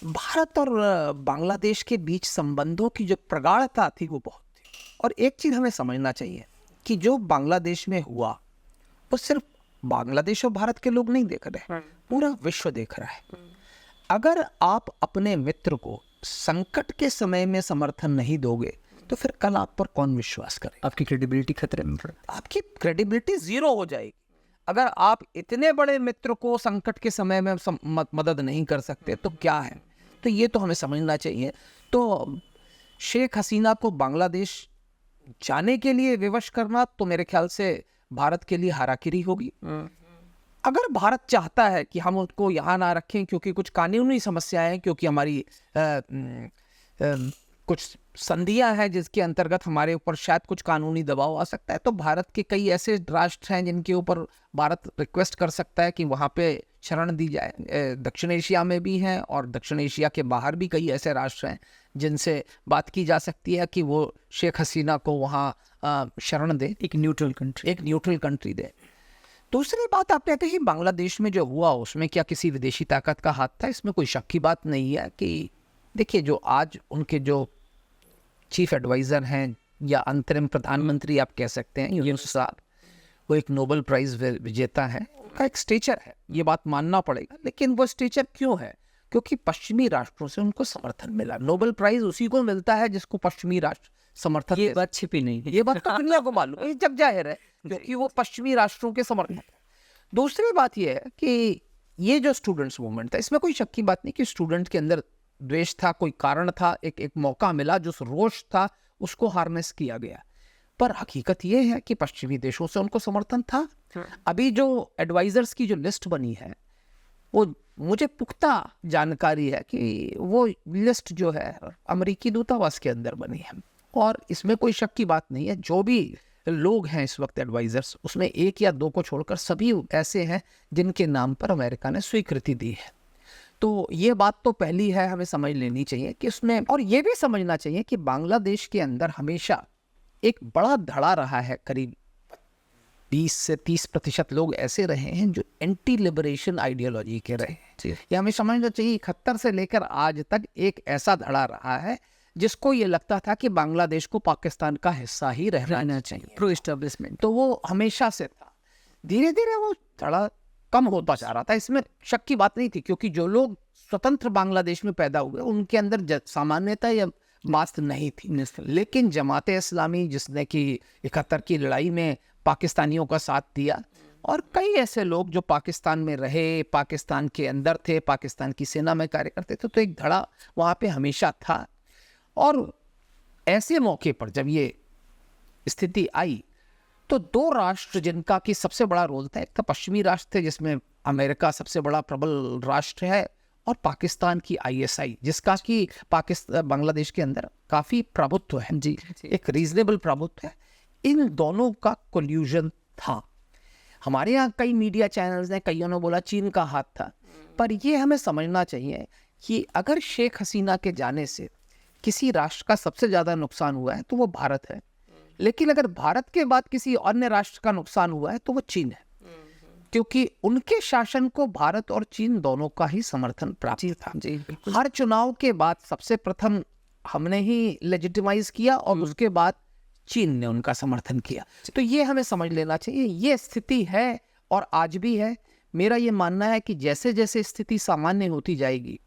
भारत और बांग्लादेश के बीच संबंधों की जो प्रगाढ़ता थी वो बहुत थी। और एक चीज़ हमें समझना चाहिए कि जो बांग्लादेश में हुआ वो सिर्फ बांग्लादेश और भारत के लोग नहीं देख रहे, पूरा विश्व देख रहा है। अगर आप अपने मित्र को संकट के समय में समर्थन नहीं दोगे तो फिर कल आप पर कौन विश्वास करे? आपकी क्रेडिबिलिटी खतरे में पड़े, आपकी क्रेडिबिलिटी जीरो हो जाएगी। अगर आप इतने बड़े मित्र को संकट के समय में मदद नहीं कर सकते तो क्या है? तो ये तो हमें समझना चाहिए। तो शेख हसीना को बांग्लादेश जाने के लिए विवश करना तो मेरे ख्याल से भारत के लिए हाराकिरी होगी। अगर भारत चाहता है कि हम उसको यहाँ ना रखें क्योंकि कुछ कानूनी समस्याएं हैं, क्योंकि हमारी कुछ संधियां हैं जिसके अंतर्गत हमारे ऊपर शायद कुछ कानूनी दबाव आ सकता है, तो भारत के कई ऐसे राष्ट्र हैं जिनके ऊपर भारत रिक्वेस्ट कर सकता है कि वहाँ पे शरण दी जाए। दक्षिण एशिया में भी हैं और दक्षिण एशिया के बाहर भी कई ऐसे राष्ट्र हैं जिनसे बात की जा सकती है कि वो शेख हसीना को वहाँ शरण दे, एक न्यूट्रल कंट्री दे। दूसरी बात आपने कही, बांग्लादेश में जो हुआ उसमें क्या किसी विदेशी ताकत का हाथ था? इसमें कोई शक की बात नहीं है कि देखिए, जो आज उनके जो चीफ एडवाइज़र हैं या अंतरिम प्रधानमंत्री आप कह सकते हैं, यूनुस साहब, वो एक नोबेल प्राइज़ विजेता है। उनका एक स्टेचर है, ये बात मानना पड़ेगा। लेकिन वो स्टेचर क्यों है? क्योंकि पश्चिमी राष्ट्रों से उनको समर्थन मिला। नोबेल प्राइज़ उसी को मिलता है जिसको पश्चिमी राष्ट्र समर्थन। ये बात छिपी नहीं है, ये बात तो दुनिया को मालूम है, जग जाहिर है, क्योंकि वो पश्चिमी राष्ट्रों के समर्थन। दूसरी बात ये है कि ये जो स्टूडेंट्स मूवमेंट था, इसमें कोई शक की बात नहीं कि स्टूडेंट के अंदर द्वेष था, कोई कारण था, एक मौका मिला, जो रोष था उसको हार्नेस किया गया। पर हकीकत ये है कि पश्चिमी देशों से उनको समर्थन था। अभी जो एडवाइजर्स की जो लिस्ट बनी है, वो मुझे पुख्ता जानकारी है कि वो लिस्ट जो है अमेरिकी दूतावास के अंदर बनी है, और इसमें कोई शक की बात नहीं है। जो भी लोग हैं इस वक्त एडवाइजर्स, उसमें एक या दो को छोड़कर सभी ऐसे हैं जिनके नाम पर अमेरिका ने स्वीकृति दी है। तो ये बात तो पहली है, हमें समझ लेनी चाहिए कि उसमें, और ये भी समझना चाहिए कि बांग्लादेश के अंदर हमेशा एक बड़ा धड़ा रहा है। करीब 20 से 30% लोग ऐसे रहे हैं जो एंटी लिबरेशन आइडियोलॉजी के रहे हैं। ये हमें समझना चाहिए, 71 से लेकर आज तक एक ऐसा धड़ा रहा है जिसको ये लगता था कि बांग्लादेश को पाकिस्तान का हिस्सा ही रहना चाहिए, प्रो एस्टेब्लिशमेंट। तो वो हमेशा से था। धीरे धीरे वो धड़ा कम होता जा रहा था, इसमें शक की बात नहीं थी, क्योंकि जो लोग स्वतंत्र बांग्लादेश में पैदा हुए उनके अंदर सामान्यता या मास्त नहीं थी। लेकिन जमात इस्लामी, जिसने कि 71 की लड़ाई में पाकिस्तानियों का साथ दिया और कई ऐसे लोग जो पाकिस्तान में रहे, पाकिस्तान के अंदर थे, पाकिस्तान की सेना में कार्य करते थे, तो एक धड़ा वहाँ पे हमेशा था। और ऐसे मौके पर जब ये स्थिति आई तो दो राष्ट्र जिनका कि सबसे बड़ा रोल था, एक था पश्चिमी राष्ट्र थे जिसमें अमेरिका सबसे बड़ा प्रबल राष्ट्र है, और पाकिस्तान की आईएसआई जिसका कि पाकिस्तान बांग्लादेश के अंदर काफ़ी प्रभुत्व है, जी, एक रीजनेबल प्रभुत्व है। इन दोनों का कोल्यूजन था। हमारे यहाँ कई मीडिया चैनल्स ने, कईयों ने बोला चीन का हाथ था, पर ये हमें समझना चाहिए कि अगर शेख हसीना के जाने से किसी राष्ट्र का सबसे ज़्यादा नुकसान हुआ है तो वो भारत है, लेकिन अगर भारत के बाद किसी अन्य राष्ट्र का नुकसान हुआ है तो वो चीन है, क्योंकि उनके शासन को भारत और चीन दोनों का ही समर्थन प्राप्त था। हर चुनाव के बाद सबसे प्रथम हमने ही लेजिटिमाइज किया और उसके बाद चीन ने उनका समर्थन किया। तो ये हमें समझ लेना चाहिए, ये स्थिति है और आज भी है। मेरा ये मानना है कि जैसे जैसे स्थिति सामान्य होती जाएगी,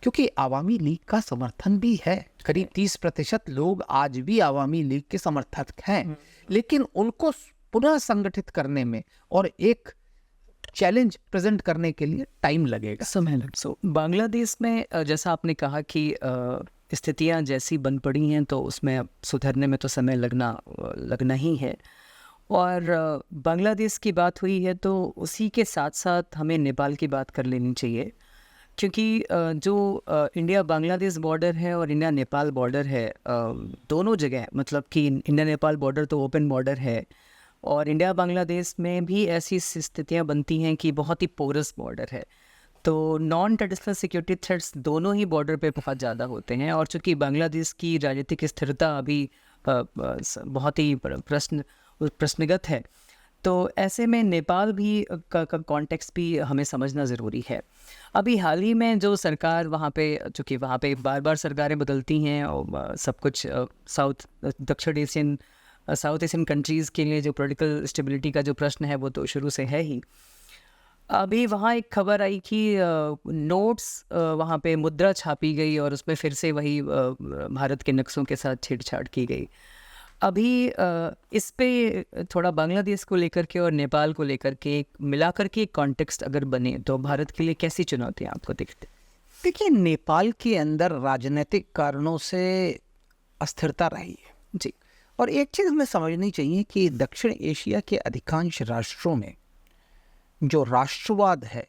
क्योंकि आवामी लीग का समर्थन भी है, करीब 30% लोग आज भी आवामी लीग के समर्थक हैं, लेकिन उनको पुनः संगठित करने में और एक चैलेंज प्रेजेंट करने के लिए टाइम लगेगा, समय लग। बांग्लादेश में जैसा आपने कहा कि स्थितियां जैसी बन पड़ी हैं तो उसमें अब सुधरने में तो समय लगना ही है। और बांग्लादेश की बात हुई है तो उसी के साथ साथ हमें नेपाल की बात कर लेनी चाहिए, क्योंकि जो इंडिया बांग्लादेश बॉर्डर है और इंडिया नेपाल बॉर्डर है, दोनों जगह मतलब कि इंडिया नेपाल बॉर्डर तो ओपन बॉर्डर है, और इंडिया बांग्लादेश में भी ऐसी स्थितियां बनती हैं कि बहुत ही पोरस बॉर्डर है, तो नॉन ट्रेडिशनल सिक्योरिटी थ्रेट्स दोनों ही बॉर्डर पे बहुत ज़्यादा होते हैं। और चूँकि बांग्लादेश की राजनीतिक स्थिरता अभी बहुत ही प्रश्नगत है, तो ऐसे में नेपाल भी का कॉन्टेक्स्ट भी हमें समझना ज़रूरी है। अभी हाल ही में जो सरकार वहाँ पे, चूँकि वहाँ पे बार बार सरकारें बदलती हैं और सब कुछ साउथ एशियन कंट्रीज़ के लिए जो पॉलिटिकल स्टेबिलिटी का जो प्रश्न है वो तो शुरू से है ही। अभी वहाँ एक खबर आई कि नोट्स वहाँ पे मुद्रा छापी गई और उसमें फिर से वही भारत के नक्शों के साथ छेड़छाड़ की गई। अभी इस पे थोड़ा बांग्लादेश को लेकर के और नेपाल को लेकर के मिलाकर के एक कॉन्टेक्स्ट अगर बने तो भारत के लिए कैसी चुनौतियाँ आपको दिखती? देखिए, नेपाल के अंदर राजनीतिक कारणों से अस्थिरता रही है जी, और एक चीज़ हमें समझनी चाहिए कि दक्षिण एशिया के अधिकांश राष्ट्रों में जो राष्ट्रवाद है,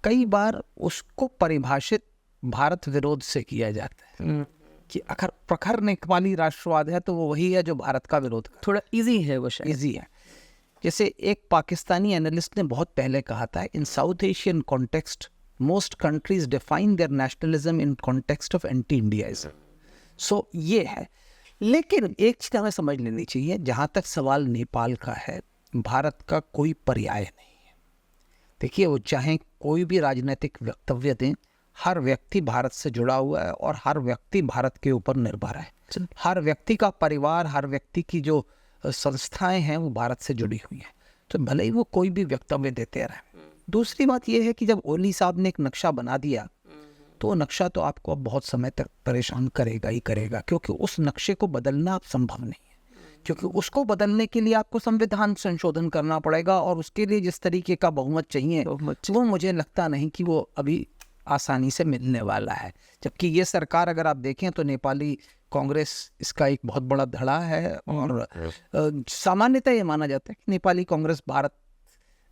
कई बार उसको परिभाषित भारत विरोध से किया जाता है कि अगर प्रखर नेपाली राष्ट्रवाद है तो वो वही है जो भारत का विरोध कर। थोड़ा इजी है वो, शायद इजी है। जैसे एक पाकिस्तानी एनालिस्ट ने बहुत पहले कहा था, in South Asian context most countries define their nationalism in context of anti Indiaism. So ये है, लेकिन एक चीज़ हमें समझ लेनी चाहिए, जहाँ तक सवाल नेपाल का है, भारत का कोई पर्याय नहीं है। देखिए, वो चाहे कोई भी राजनीतिक वक्तव्य दें, हर व्यक्ति भारत से जुड़ा हुआ है और हर व्यक्ति भारत के ऊपर निर्भर है। हर व्यक्ति का परिवार, हर व्यक्ति की जो संस्थाएं हैं वो भारत से जुड़ी हुई हैं, तो भले ही वो कोई भी वक्तव्य देते रहे। दूसरी बात यह है कि जब ओली साहब ने एक नक्शा बना दिया तो वो नक्शा तो आपको अब बहुत समय तक परेशान करेगा ही करेगा, क्योंकि उस नक्शे को बदलना अब संभव नहीं है, क्योंकि उसको बदलने के लिए आपको संविधान संशोधन करना पड़ेगा और उसके लिए जिस तरीके का बहुमत चाहिए वो मुझे लगता नहीं कि वो अभी आसानी से मिलने वाला है। जबकि ये सरकार अगर आप देखें तो नेपाली कांग्रेस इसका एक बहुत बड़ा धड़ा है और सामान्यतः ये माना जाता है कि नेपाली कांग्रेस भारत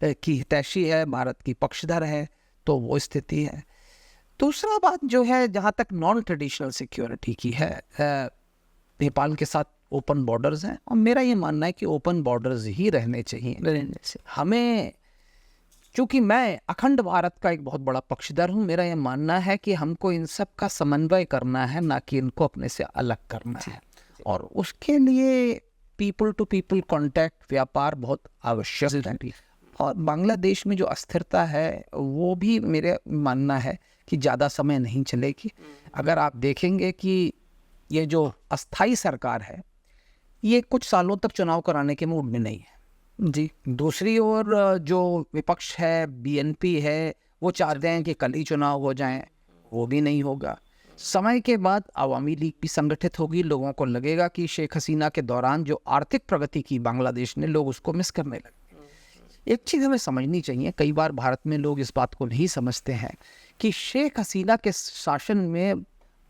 की हितैषी है, भारत की पक्षधर है, तो वो स्थिति है। दूसरा बात जो है, जहाँ तक नॉन ट्रेडिशनल सिक्योरिटी की है, नेपाल के साथ ओपन बॉर्डर्स हैं और मेरा ये मानना है कि ओपन बॉर्डर्स ही रहने चाहिए। हमें, चूँकि मैं अखंड भारत का एक बहुत बड़ा पक्षधर हूँ, मेरा ये मानना है कि हमको इन सब का समन्वय करना है, ना कि इनको अपने से अलग करना है, और उसके लिए पीपल टू पीपल कॉन्टैक्ट, व्यापार बहुत आवश्यक है। और बांग्लादेश में जो अस्थिरता है वो भी मेरे मानना है कि ज़्यादा समय नहीं चलेगी। अगर आप देखेंगे कि ये जो अस्थाई सरकार है ये कुछ सालों तक चुनाव कराने के मूड में नहीं है जी। दूसरी ओर जो विपक्ष है, बीएनपी है, वो चाहते हैं कि कल ही चुनाव हो जाएं, वो भी नहीं होगा। समय के बाद आवामी लीग भी संगठित होगी, लोगों को लगेगा कि शेख हसीना के दौरान जो आर्थिक प्रगति की बांग्लादेश ने, लोग उसको मिस करने लगे। एक चीज़ हमें समझनी चाहिए, कई बार भारत में लोग इस बात को नहीं समझते हैं कि शेख हसीना के शासन में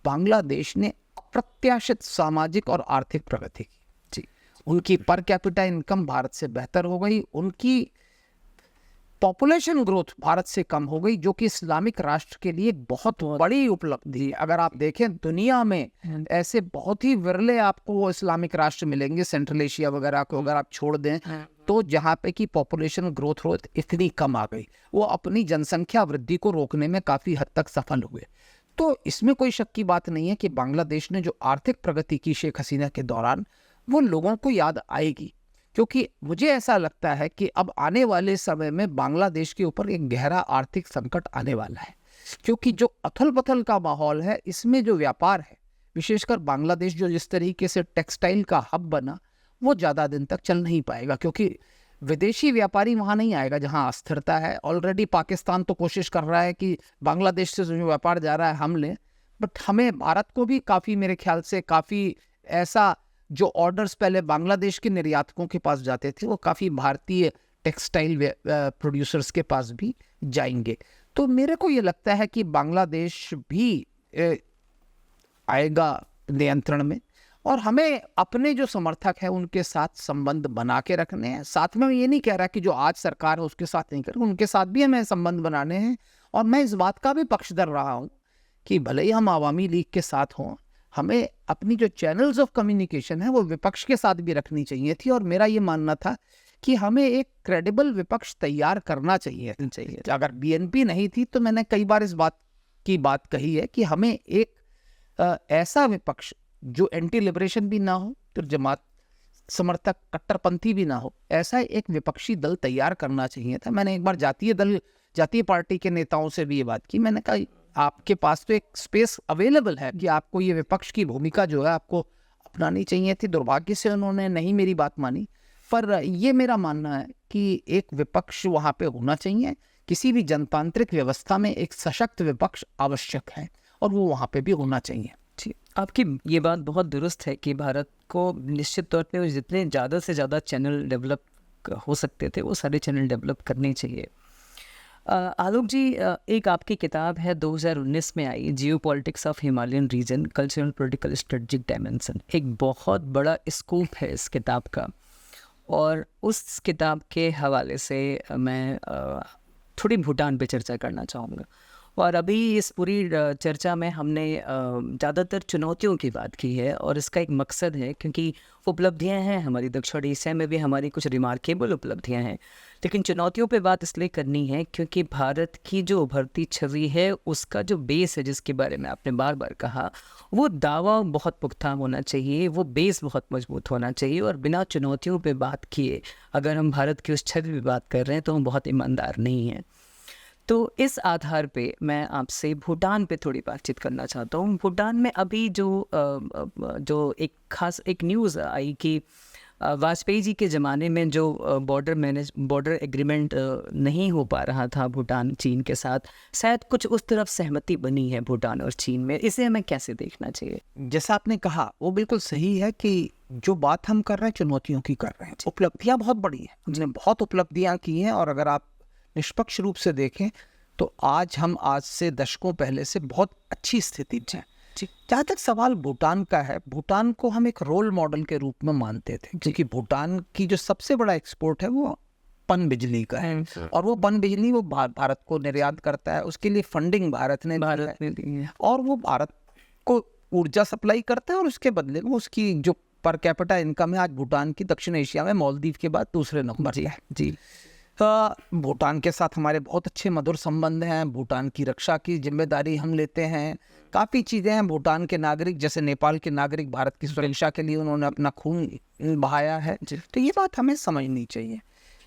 बांग्लादेश ने अप्रत्याशित सामाजिक और आर्थिक प्रगति की। जी, उनकी पर कैपिटा इनकम भारत से बेहतर हो गई, उनकी पॉपुलेशन ग्रोथ भारत से कम हो गई, जो कि इस्लामिक राष्ट्र के लिए बहुत बड़ी उपलब्धि है। अगर आप देखें दुनिया में ऐसे बहुत ही विरले आपको वो इस्लामिक राष्ट्र मिलेंगे, सेंट्रल एशिया वगैरह को अगर आप छोड़ दें, तो जहाँ पे की पॉपुलेशन ग्रोथ इतनी कम आ गई, वो अपनी जनसंख्या वृद्धि को रोकने में काफ़ी हद तक सफल हुए। तो इसमें कोई शक की बात नहीं है कि बांग्लादेश ने जो आर्थिक प्रगति की शेख हसीना के दौरान, वो लोगों को याद आएगी, क्योंकि मुझे ऐसा लगता है कि अब आने वाले समय में बांग्लादेश के ऊपर एक गहरा आर्थिक संकट आने वाला है, क्योंकि जो अथल पथल का माहौल है, इसमें जो व्यापार है, विशेषकर बांग्लादेश जो जिस तरीके से टेक्सटाइल का हब बना, वो ज़्यादा दिन तक चल नहीं पाएगा, क्योंकि विदेशी व्यापारी वहाँ नहीं आएगा जहाँ अस्थिरता है। ऑलरेडी पाकिस्तान तो कोशिश कर रहा है कि बांग्लादेश से जो व्यापार जा रहा है हम लें, बट हमें भारत को भी काफ़ी, मेरे ख्याल से काफ़ी ऐसा जो ऑर्डर्स पहले बांग्लादेश के निर्यातकों के पास जाते थे, वो काफ़ी भारतीय टेक्सटाइल प्रोड्यूसर्स के पास भी जाएंगे। तो मेरे को ये लगता है कि बांग्लादेश भी आएगा नियंत्रण में, और हमें अपने जो समर्थक हैं उनके साथ संबंध बना के रखने हैं। साथ में मैं ये नहीं कह रहा कि जो आज सरकार है उसके साथ नहीं करें, उनके साथ भी हमें संबंध बनाने हैं। और मैं इस बात का भी पक्षधर रहा हूँ कि भले ही हम आवामी लीग के साथ हों, हमें अपनी जो चैनल्स ऑफ कम्युनिकेशन है वो विपक्ष के साथ भी रखनी चाहिए थी। और मेरा ये मानना था कि हमें एक क्रेडिबल विपक्ष तैयार करना चाहिए। अगर बीएनपी नहीं थी तो मैंने कई बार इस बात की बात कही है कि हमें एक ऐसा विपक्ष जो एंटी लिबरेशन भी ना हो, तो जमात समर्थक कट्टरपंथी भी ना हो, ऐसा एक विपक्षी दल तैयार करना चाहिए था। मैंने एक बार जातीय पार्टी के नेताओं से भी ये बात की। मैंने कहा आपके पास तो एक स्पेस अवेलेबल है कि आपको ये विपक्ष की भूमिका जो है आपको अपनानी चाहिए थी। दुर्भाग्य से उन्होंने नहीं मेरी बात मानी, पर ये मेरा मानना है कि एक विपक्ष वहाँ पे होना चाहिए। किसी भी जनतांत्रिक व्यवस्था में एक सशक्त विपक्ष आवश्यक है और वो वहाँ पे भी होना चाहिए। जी, आपकी ये बात बहुत दुरुस्त है कि भारत को निश्चित तौर पे जितने ज़्यादा से ज़्यादा चैनल डेवलप हो सकते थे वो सारे चैनल डेवलप करने चाहिए। आलोक जी, एक आपकी किताब है 2019 में आई, geopolitics of Himalayan region, cultural political strategic dimension. एक बहुत बड़ा स्कोप है इस किताब का, और उस किताब के हवाले से मैं थोड़ी भूटान पे चर्चा करना चाहूँगा। और अभी इस पूरी चर्चा में हमने ज़्यादातर चुनौतियों की बात की है, और इसका एक मकसद है, क्योंकि उपलब्धियां हैं हमारी, दक्षिण एशिया में भी हमारी कुछ रिमार्केबल उपलब्धियां हैं, लेकिन चुनौतियों पे बात इसलिए करनी है क्योंकि भारत की जो उभरती छवि है, उसका जो बेस है, जिसके बारे में आपने बार बार कहा, वो दावा बहुत पुख्ता होना चाहिए, वो बेस बहुत मजबूत होना चाहिए। और बिना चुनौतियों पे बात किए अगर हम भारत की उस छवि पे बात कर रहे हैं तो हम बहुत ईमानदार नहीं हैं। तो इस आधार पे मैं आपसे भूटान पे थोड़ी बातचीत करना चाहता हूँ। भूटान में अभी जो एक न्यूज़ आई कि वाजपेयी जी के ज़माने में जो बॉर्डर एग्रीमेंट नहीं हो पा रहा था भूटान चीन के साथ, शायद कुछ उस तरफ सहमति बनी है भूटान और चीन में। इसे हमें कैसे देखना चाहिए? जैसा आपने कहा वो बिल्कुल सही है कि जो बात हम कर रहे हैं चुनौतियों की कर रहे हैं। उपलब्धियां बहुत बड़ी हैं, हमने बहुत उपलब्धियां की हैं, और अगर आप निष्पक्ष रूप से देखें तो हम आज से दशकों पहले से बहुत अच्छी स्थिति में हैं। जहाँ तक सवाल भूटान का है, भूटान को हम एक रोल मॉडल के रूप में मानते थे, क्योंकि भूटान की जो सबसे बड़ा एक्सपोर्ट है वो पन बिजली का है, और वो पन बिजली वो भारत को निर्यात करता है। उसके लिए फंडिंग भारत ने दी है, और वो भारत को ऊर्जा सप्लाई करता है, और उसके बदले में उसकी जो पर कैपिटा इनकम है आज भूटान की दक्षिण एशिया में मालदीव के बाद दूसरे नंबर है। जी, भूटान के साथ हमारे बहुत अच्छे मधुर संबंध हैं। भूटान की रक्षा की जिम्मेदारी हम लेते हैं। काफ़ी चीज़ें हैं। भूटान के नागरिक, जैसे नेपाल के नागरिक, भारत की सुरक्षा के लिए उन्होंने अपना खून बहाया है। तो ये बात हमें समझनी चाहिए।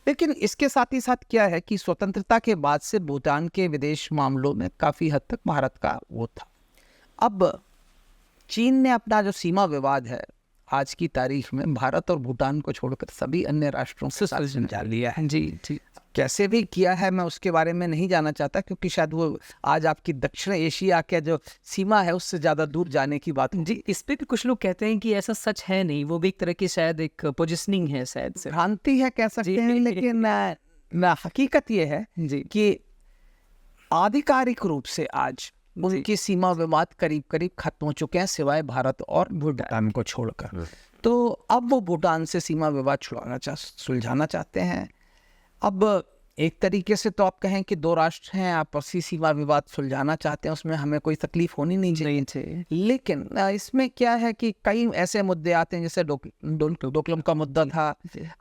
लेकिन इसके साथ ही साथ क्या है कि स्वतंत्रता के बाद से भूटान के विदेश मामलों में काफ़ी हद तक भारत का वो था। अब चीन ने अपना जो सीमा विवाद है आज की तारीख में भारत और भूटान को छोड़कर सभी अन्य राष्ट्रों से सुलझा लिया है। जी, कैसे भी किया है मैं उसके बारे में नहीं जाना चाहता, क्योंकि शायद वो आज आपकी दक्षिण एशिया के जो सीमा है उससे ज़्यादा दूर जाने की बात। जी, इस पे भी कुछ लोग कहते हैं कि ऐसा सच है नहीं, वो भी एक तरह की शायद एक पोजिशनिंग है, शायद से भ्रांति है कह सकते हैं। लेकिन ना हकीकत ये है जी कि आधिकारिक रूप से आज उनकी सीमा विवाद करीब करीब खत्म हो चुके हैं, सिवाय भारत और भूटान को छोड़कर। तो अब वो भूटान से सीमा विवाद सुलझाना चाहते हैं। अब एक तरीके से तो आप कहें कि दो राष्ट्र हैं, आपसी सीमा विवाद सुलझाना चाहते हैं, उसमें हमें कोई तकलीफ होनी नहीं चाहिए। लेकिन इसमें क्या है कि कई ऐसे मुद्दे आते हैं, जैसे डोकलाम का मुद्दा था।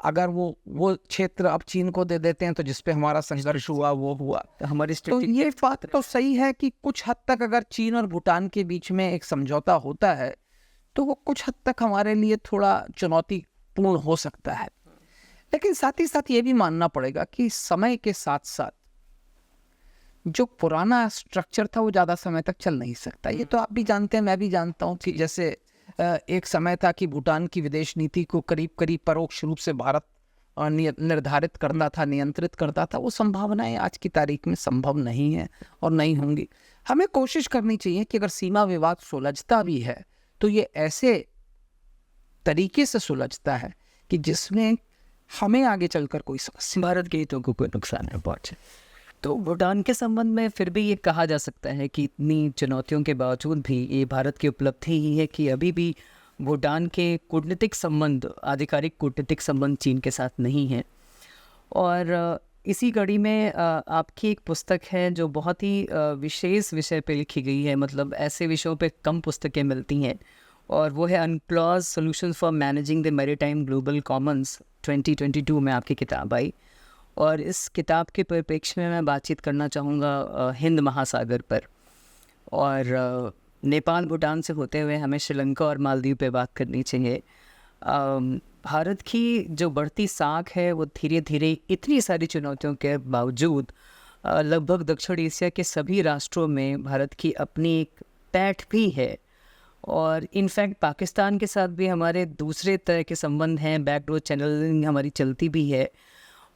अगर वो क्षेत्र अब चीन को दे देते हैं तो जिसपे हमारा संघर्ष हुआ वो हुआ। हमारी तो ये बात तो सही है कि कुछ हद तक अगर चीन और भूटान के बीच में एक समझौता होता है तो वो कुछ हद तक हमारे लिए थोड़ा चुनौतीपूर्ण हो सकता है। लेकिन साथ ही साथ ये भी मानना पड़ेगा कि समय के साथ साथ जो पुराना स्ट्रक्चर था वो ज़्यादा समय तक चल नहीं सकता। ये तो आप भी जानते हैं, मैं भी जानता हूँ कि जैसे एक समय था कि भूटान की विदेश नीति को करीब करीब परोक्ष रूप से भारत निर्धारित करता था, नियंत्रित करता था। वो संभावनाएं आज की तारीख में संभव नहीं है और नहीं होंगी। हमें कोशिश करनी चाहिए कि अगर सीमा विवाद सुलझता भी है तो ये ऐसे तरीके से सुलझता है कि जिसमें हमें आगे चलकर कोई समस्या, भारत के हितों को कोई नुकसान न पहुंचे। तो भूटान के संबंध में फिर भी ये कहा जा सकता है कि इतनी चुनौतियों के बावजूद भी ये भारत की उपलब्धि ही है कि अभी भी भूटान के कूटनीतिक संबंध, आधिकारिक कूटनीतिक संबंध चीन के साथ नहीं हैं। और इसी कड़ी में आपकी एक पुस्तक है जो बहुत ही विशेष विषय पे लिखी गई है, मतलब ऐसे विषयों पे कम पुस्तकें मिलती हैं, और वो है अनक्लॉज solutions for managing the maritime global Commons. 2022 में आपकी किताब आई, और इस किताब के परिप्रेक्ष्य में मैं बातचीत करना चाहूँगा हिंद महासागर पर। और नेपाल भूटान से होते हुए हमें श्रीलंका और मालदीव पे बात करनी चाहिए। भारत की जो बढ़ती साख है वो धीरे धीरे इतनी सारी चुनौतियों के बावजूद लगभग दक्षिण एशिया के सभी राष्ट्रों में भारत की अपनी एक पैठ भी है। और इनफैक्ट पाकिस्तान के साथ भी हमारे दूसरे तरह के संबंध हैं, बैकडोर चैनलिंग हमारी चलती भी है।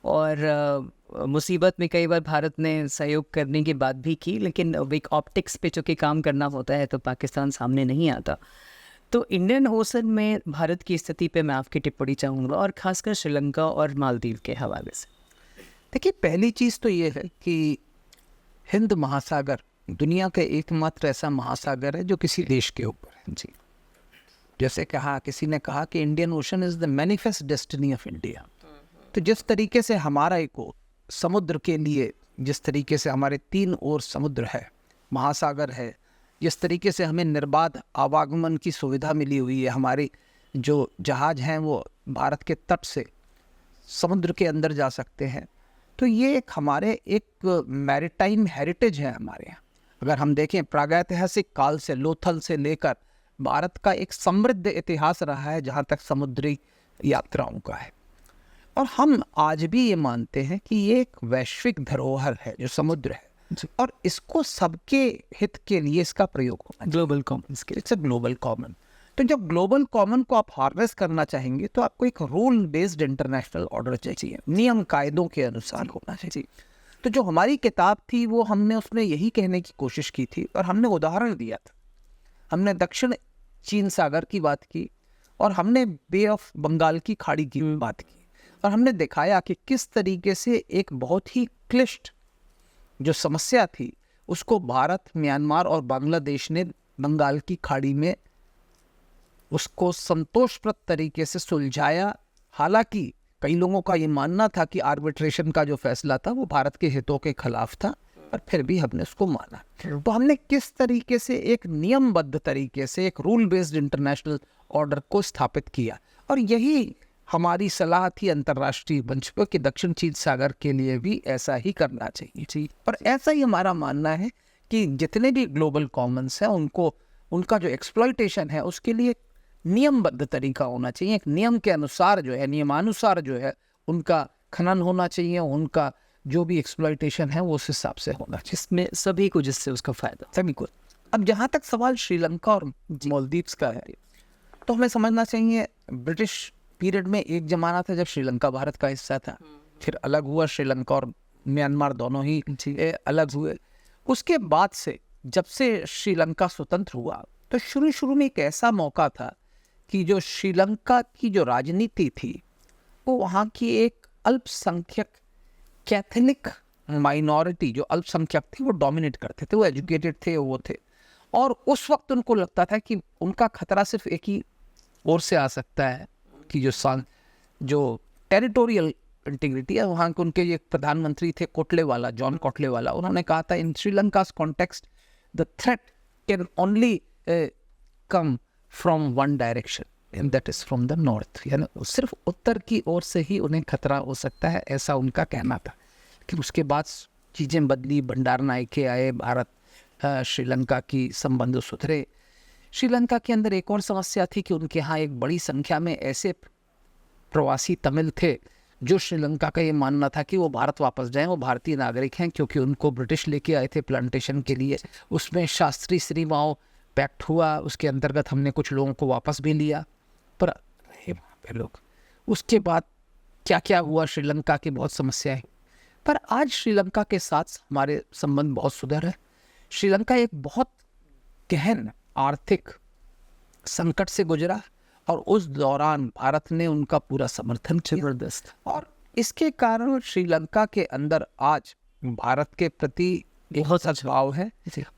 और मुसीबत में कई बार भारत ने सहयोग करने की बात भी की, लेकिन एक ऑप्टिक्स पे चूँकि काम करना होता है तो पाकिस्तान सामने नहीं आता। तो इंडियन ओशन में भारत की स्थिति पे मैं आपकी टिप्पणी चाहूँगा, और ख़ासकर श्रीलंका और मालदीव के हवाले से। देखिए, पहली चीज़ तो ये है कि हिंद महासागर दुनिया का एकमात्र ऐसा महासागर है जो किसी देश के ऊपर है। जी, जैसे किसी ने कहा कि Indian ocean is the manifest destiny of India. तो जिस तरीके से हमारा एक समुद्र के लिए, जिस तरीके से हमारे 3 ओर समुद्र है, महासागर है, जिस तरीके से हमें निर्बाध आवागमन की सुविधा मिली हुई है, हमारी जो जहाज़ हैं वो भारत के तट से समुद्र के अंदर जा सकते हैं, तो ये एक हमारे एक मैरीटाइम हेरिटेज है हमारे यहाँ। अगर हम देखें, प्रागैतिहासिक काल से, लोथल से लेकर भारत का एक समृद्ध इतिहास रहा है जहाँ तक समुद्री यात्राओं का है। और हम आज भी ये मानते हैं कि ये एक वैश्विक धरोहर है जो समुद्र है, और इसको सबके हित के लिए इसका प्रयोग होना चाहिए। ग्लोबल कॉमन्स के, इट्स अ ग्लोबल कॉमन। तो जब ग्लोबल कॉमन को आप हार्नेस करना चाहेंगे तो आपको एक रूल बेस्ड इंटरनेशनल ऑर्डर चाहिए, नियम कायदों के अनुसार होना चाहिए। तो जो हमारी किताब थी वो हमने उसमें यही कहने की कोशिश की थी, और हमने उदाहरण दिया था। हमने दक्षिण चीन सागर की बात की, और हमने बे ऑफ बंगाल की खाड़ी की बात की, और हमने दिखाया कि किस तरीके से एक बहुत ही क्लिष्ट जो समस्या थी उसको भारत, म्यांमार और बांग्लादेश ने बंगाल की खाड़ी में उसको संतोषप्रद तरीके से सुलझाया। हालांकि कई लोगों का ये मानना था कि आर्बिट्रेशन का जो फैसला था वो भारत के हितों के खिलाफ था, पर फिर भी हमने उसको माना। तो हमने किस तरीके से एक नियमबद्ध तरीके से एक रूल बेस्ड इंटरनेशनल ऑर्डर को स्थापित किया, और यही हमारी सलाह थी अंतर्राष्ट्रीय मंच पर कि दक्षिण चीन सागर के लिए भी ऐसा ही करना चाहिए। जी, और ऐसा ही हमारा मानना है कि जितने भी ग्लोबल कॉमन्स हैं उनको, उनका जो एक्सप्लॉयटेशन है उसके लिए नियमबद्ध तरीका होना चाहिए। एक नियम के अनुसार जो है, नियमानुसार जो है उनका खनन होना चाहिए, उनका जो भी एक्सप्लॉयटेशन है वो उस हिसाब से होना चाहिए, जिसमें सभी को, जिससे उसका फ़ायदा सभी को। अब जहाँ तक सवाल श्रीलंका और मालदीव्स का है, तो हमें समझना चाहिए ब्रिटिश पीरियड में एक ज़माना था जब श्रीलंका भारत का हिस्सा था, फिर अलग हुआ, श्रीलंका और म्यांमार दोनों ही अलग हुए। उसके बाद से जब से श्रीलंका स्वतंत्र हुआ तो शुरू में एक ऐसा मौका था कि जो श्रीलंका की जो राजनीति थी वो वहाँ की एक अल्पसंख्यक कैथलिक माइनॉरिटी जो अल्पसंख्यक थी वो डोमिनेट करते थे, वो एजुकेटेड थे, वो थे, और उस वक्त उनको लगता था कि उनका खतरा सिर्फ एक ही ओर से आ सकता है कि जो टेरिटोरियल इंटीग्रिटी है। वहाँ के उनके एक प्रधानमंत्री थे कोटलेवाला, जॉन कोटलेवाला, उन्होंने कहा था in Sri Lanka context the threat can only come from one direction and that is from the north, यानी सिर्फ उत्तर की ओर से ही उन्हें खतरा हो सकता है, ऐसा उनका कहना था। लेकिन उसके बाद चीज़ें बदली, भंडार नायके आए, भारत श्रीलंका की संबंध सुधरे। श्रीलंका के अंदर एक और समस्या थी कि उनके यहाँ एक बड़ी संख्या में ऐसे प्रवासी तमिल थे जो श्रीलंका का ये मानना था कि वो भारत वापस जाएं, वो भारतीय नागरिक हैं, क्योंकि उनको ब्रिटिश लेके आए थे प्लांटेशन के लिए। उसमें शास्त्री श्रीमाओ पैक्ट हुआ, उसके अंतर्गत हमने कुछ लोगों को वापस भी लिया, पर रहे वहाँ पे लोग। उसके बाद क्या क्या हुआ, श्रीलंका की बहुत समस्याएं, पर आज श्रीलंका के साथ हमारे संबंध बहुत सुधर है। श्रीलंका एक बहुत गहन आर्थिक संकट से गुजरा और उस दौरान भारत ने उनका पूरा समर्थन किया, जबरदस्त, और इसके कारण श्रीलंका के अंदर आज भारत के प्रति बहुत सद्भाव है।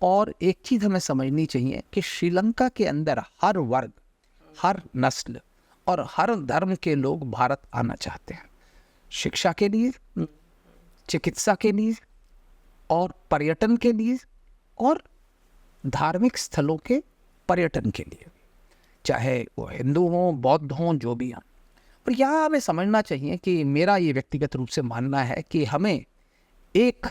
और एक चीज़ हमें समझनी चाहिए कि श्रीलंका के अंदर हर वर्ग, हर नस्ल और हर धर्म के लोग भारत आना चाहते हैं, शिक्षा के लिए, चिकित्सा के लिए और पर्यटन के लिए और धार्मिक स्थलों के पर्यटन के लिए, चाहे वो हिंदू हों, बौद्ध हों, जो भी हों। और यहाँ हमें समझना चाहिए कि मेरा ये व्यक्तिगत रूप से मानना है कि हमें एक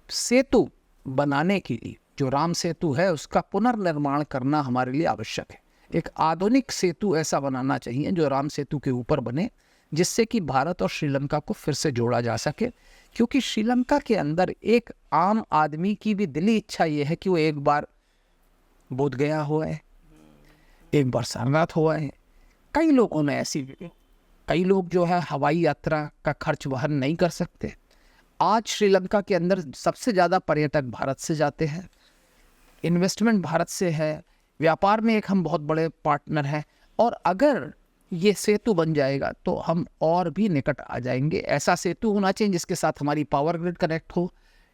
सेतु बनाने के लिए, जो राम सेतु है उसका पुनर्निर्माण करना हमारे लिए आवश्यक है। एक आधुनिक सेतु ऐसा बनाना चाहिए जो राम सेतु के ऊपर बने, जिससे कि भारत और श्रीलंका को फिर से जोड़ा जा सके। क्योंकि श्रीलंका के अंदर एक आम आदमी की भी दिली इच्छा ये है कि वो एक बार बोध गया हुआ है, एक बार सारनाथ हुआ है। कई लोगों ने कई लोग जो है हवाई यात्रा का खर्च वहन नहीं कर सकते। आज श्रीलंका के अंदर सबसे ज़्यादा पर्यटक भारत से जाते हैं, इन्वेस्टमेंट भारत से है, व्यापार में एक हम बहुत बड़े पार्टनर हैं, और अगर ये सेतु बन जाएगा तो हम और भी निकट आ जाएंगे। ऐसा सेतु होना चाहिए जिसके साथ हमारी पावर ग्रिड कनेक्ट हो,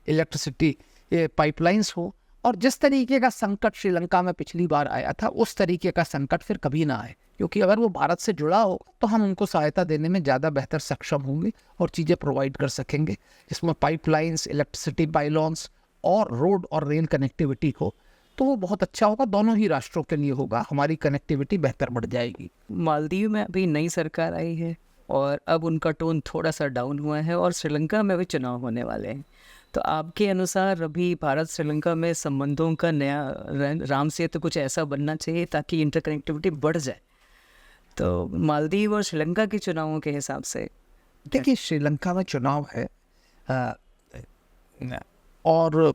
इलेक्ट्रिसिटी पाइपलाइंस हो, और जिस तरीके का संकट श्रीलंका में पिछली बार आया था उस तरीके का संकट फिर कभी ना आए। क्योंकि अगर वो भारत से जुड़ा हो तो हम उनको सहायता देने में ज़्यादा बेहतर सक्षम होंगे और चीज़ें प्रोवाइड कर सकेंगे, जिसमें पाइपलाइंस, इलेक्ट्रिसिटी पाइलॉन्स और रोड और रेल कनेक्टिविटी हो, तो वो बहुत अच्छा होगा, दोनों ही राष्ट्रों के लिए होगा, हमारी कनेक्टिविटी बेहतर बढ़ जाएगी। मालदीव में अभी नई सरकार आई है और अब उनका टोन थोड़ा सा डाउन हुआ है और श्रीलंका में भी चुनाव होने वाले हैं। तो आपके अनुसार अभी भारत श्रीलंका में संबंधों का नया राम सेतु कुछ ऐसा बनना चाहिए ताकि इंटरकनेक्टिविटी बढ़ जाए। तो मालदीव और श्रीलंका के चुनावों के हिसाब से देखिए, श्रीलंका में चुनाव है और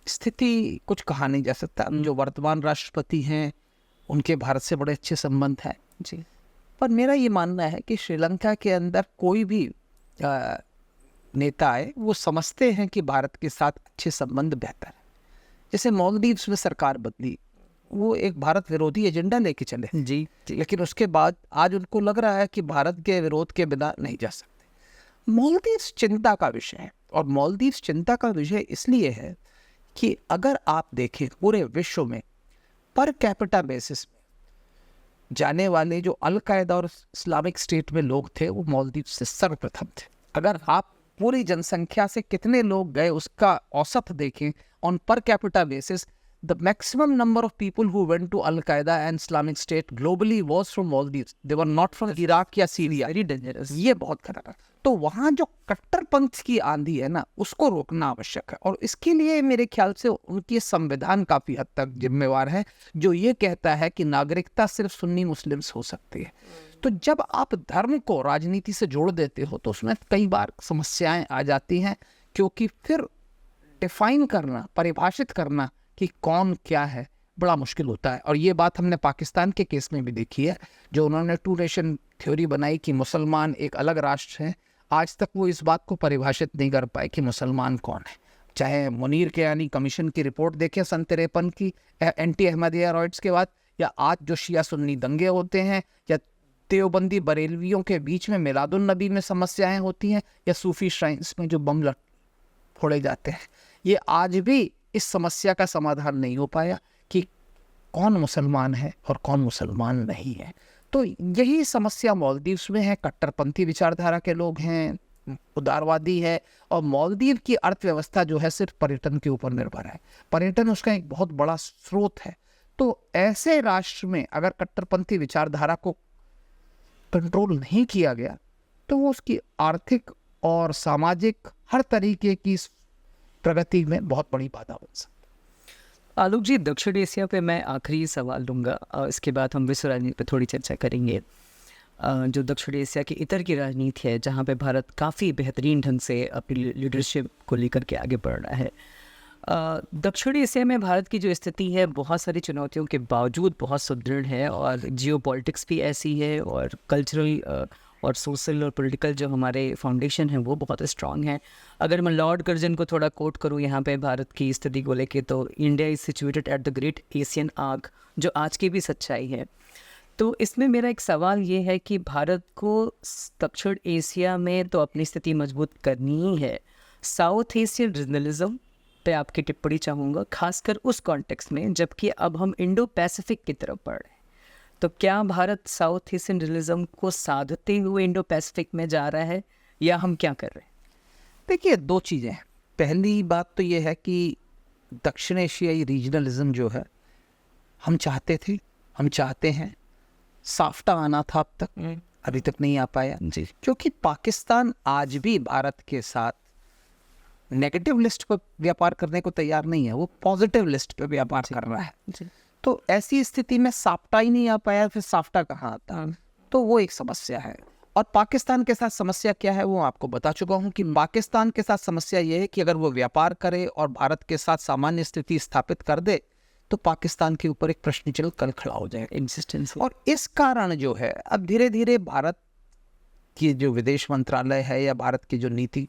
स्थिति कुछ कहा नहीं जा सकता। जो वर्तमान राष्ट्रपति हैं उनके भारत से बड़े अच्छे संबंध हैं जी, पर मेरा ये मानना है कि श्रीलंका के अंदर कोई भी नेता आए वो समझते हैं कि भारत के साथ अच्छे संबंध बेहतर है। जैसे मालदीव्स में सरकार बदली, वो एक भारत विरोधी एजेंडा लेके चले जी, लेकिन उसके बाद आज उनको लग रहा है कि भारत के विरोध के बिना नहीं जा सकते। मालदीव्स चिंता का विषय है, और मालदीव्स चिंता का विषय इसलिए है कि अगर आप देखें पूरे विश्व में पर कैपिटा बेसिस में जाने वाले जो अलकायदा और इस्लामिक स्टेट में लोग थे वो मालदीव से सर्वप्रथम थे। अगर आप पूरी जनसंख्या से कितने लोग गए उसका औसत देखें on per capita basis, the maximum number of people who went to Al Qaeda and Islamic State globally was from Maldives, they were not from Iraq या सीरिया। Very dangerous. ये बहुत खतरनाक। तो वहाँ जो कट्टरपंथ की आंधी है ना, उसको रोकना आवश्यक है, और इसके लिए मेरे ख्याल से उनकी संविधान काफ़ी हद तक जिम्मेवार है, जो ये कहता है कि नागरिकता सिर्फ सुन्नी मुस्लिम्स हो सकती है। तो जब आप धर्म को राजनीति से जोड़ देते हो तो उसमें कई बार समस्याएं आ जाती हैं, क्योंकि फिर डिफाइन करना, परिभाषित करना कि कौन क्या है बड़ा मुश्किल होता है। और ये बात हमने पाकिस्तान के केस में भी देखी है, जो उन्होंने टू नेशन थ्योरी बनाई कि मुसलमान एक अलग राष्ट्र है, आज तक वो इस बात को परिभाषित नहीं कर पाए कि मुसलमान कौन है। चाहे मुनीर के यानी कमीशन की रिपोर्ट देखें सन 53 की एंटी अहमदिया रॉयट्स के बाद, या आज जो शिया सुन्नी दंगे होते हैं, या देवबंदी बरेलवियों के बीच में मिलादुन नबी में समस्याएं होती हैं, या सूफी श्राइन्स में जो बम फोड़े जाते हैं। ये आज भी इस समस्या का समाधान नहीं हो पाया कि कौन मुसलमान है और कौन मुसलमान नहीं है। तो यही समस्या मालदीव्स में है। कट्टरपंथी विचारधारा के लोग हैं, उदारवादी है, और मालदीव की अर्थव्यवस्था जो है सिर्फ पर्यटन के ऊपर निर्भर है। पर्यटन उसका एक बहुत बड़ा स्रोत है। तो ऐसे राष्ट्र में अगर कट्टरपंथी विचारधारा को कंट्रोल नहीं किया गया तो वो उसकी आर्थिक और सामाजिक हर तरीके की प्रगति में बहुत बड़ी बाधा बन सकती है। आलोक जी, दक्षिण एशिया पे मैं आखिरी सवाल लूँगा, इसके बाद हम विश्व राजनीति पे थोड़ी चर्चा करेंगे। जो दक्षिण एशिया की इतर की राजनीति है, जहाँ पे भारत काफ़ी बेहतरीन ढंग से अपनी लीडरशिप को लेकर के आगे बढ़ रहा है, दक्षिण एशिया में भारत की जो स्थिति है बहुत सारी चुनौतियों के बावजूद बहुत सुदृढ़ है, और जियो पॉलिटिक्स भी ऐसी है, और कल्चरल और सोशल और पॉलिटिकल जो हमारे फाउंडेशन है वो बहुत स्ट्रांग है। अगर मैं लॉर्ड कर्जन को थोड़ा कोट करूँ यहाँ पे भारत की स्थिति को लेके, तो India is situated at the great Asian arc, जो आज की भी सच्चाई है। तो इसमें मेरा एक सवाल ये है कि भारत को दक्षिण एशिया में तो अपनी स्थिति मजबूत करनी ही है, साउथ एशियन रीजनलिज्म पे आपकी टिप्पणी चाहूँगा, खासकर उस कॉन्टेक्स्ट में जबकि अब हम इंडो पैसिफिक की तरफ बढ़ रहे हैं। तो क्या भारत साउथ एशियन रीजनलिज्म को साधते हुए इंडो पैसिफिक में जा रहा है, या हम क्या कर रहे हैं? देखिए, दो चीज़ें हैं। पहली बात तो ये है कि दक्षिण एशियाई रीजनलिज्म जो है, हम चाहते थे, हम चाहते हैं। साफ्टा आना था अब तक, अभी तक नहीं आ पाया जी, क्योंकि पाकिस्तान आज भी भारत के साथ नेगेटिव लिस्ट पर व्यापार करने को तैयार नहीं है, वो पॉजिटिव लिस्ट पे व्यापार कर रहा है। जी। तो ऐसी स्थिति में साफ्टा ही नहीं आ पाया, फिर साफ्टा कहाँ आता? तो वो एक समस्या है। और पाकिस्तान के साथ समस्या क्या है वो आपको बता चुका हूँ कि पाकिस्तान के साथ समस्या ये है कि अगर वो व्यापार करे और भारत के साथ सामान्य स्थिति स्थापित कर दे तो पाकिस्तान के ऊपर एक प्रश्न चिन्ह कल खड़ा हो जाएगा, एग्जिस्टेंस। और इस कारण जो है अब धीरे धीरे भारत की जो विदेश मंत्रालय है या भारत की जो नीति,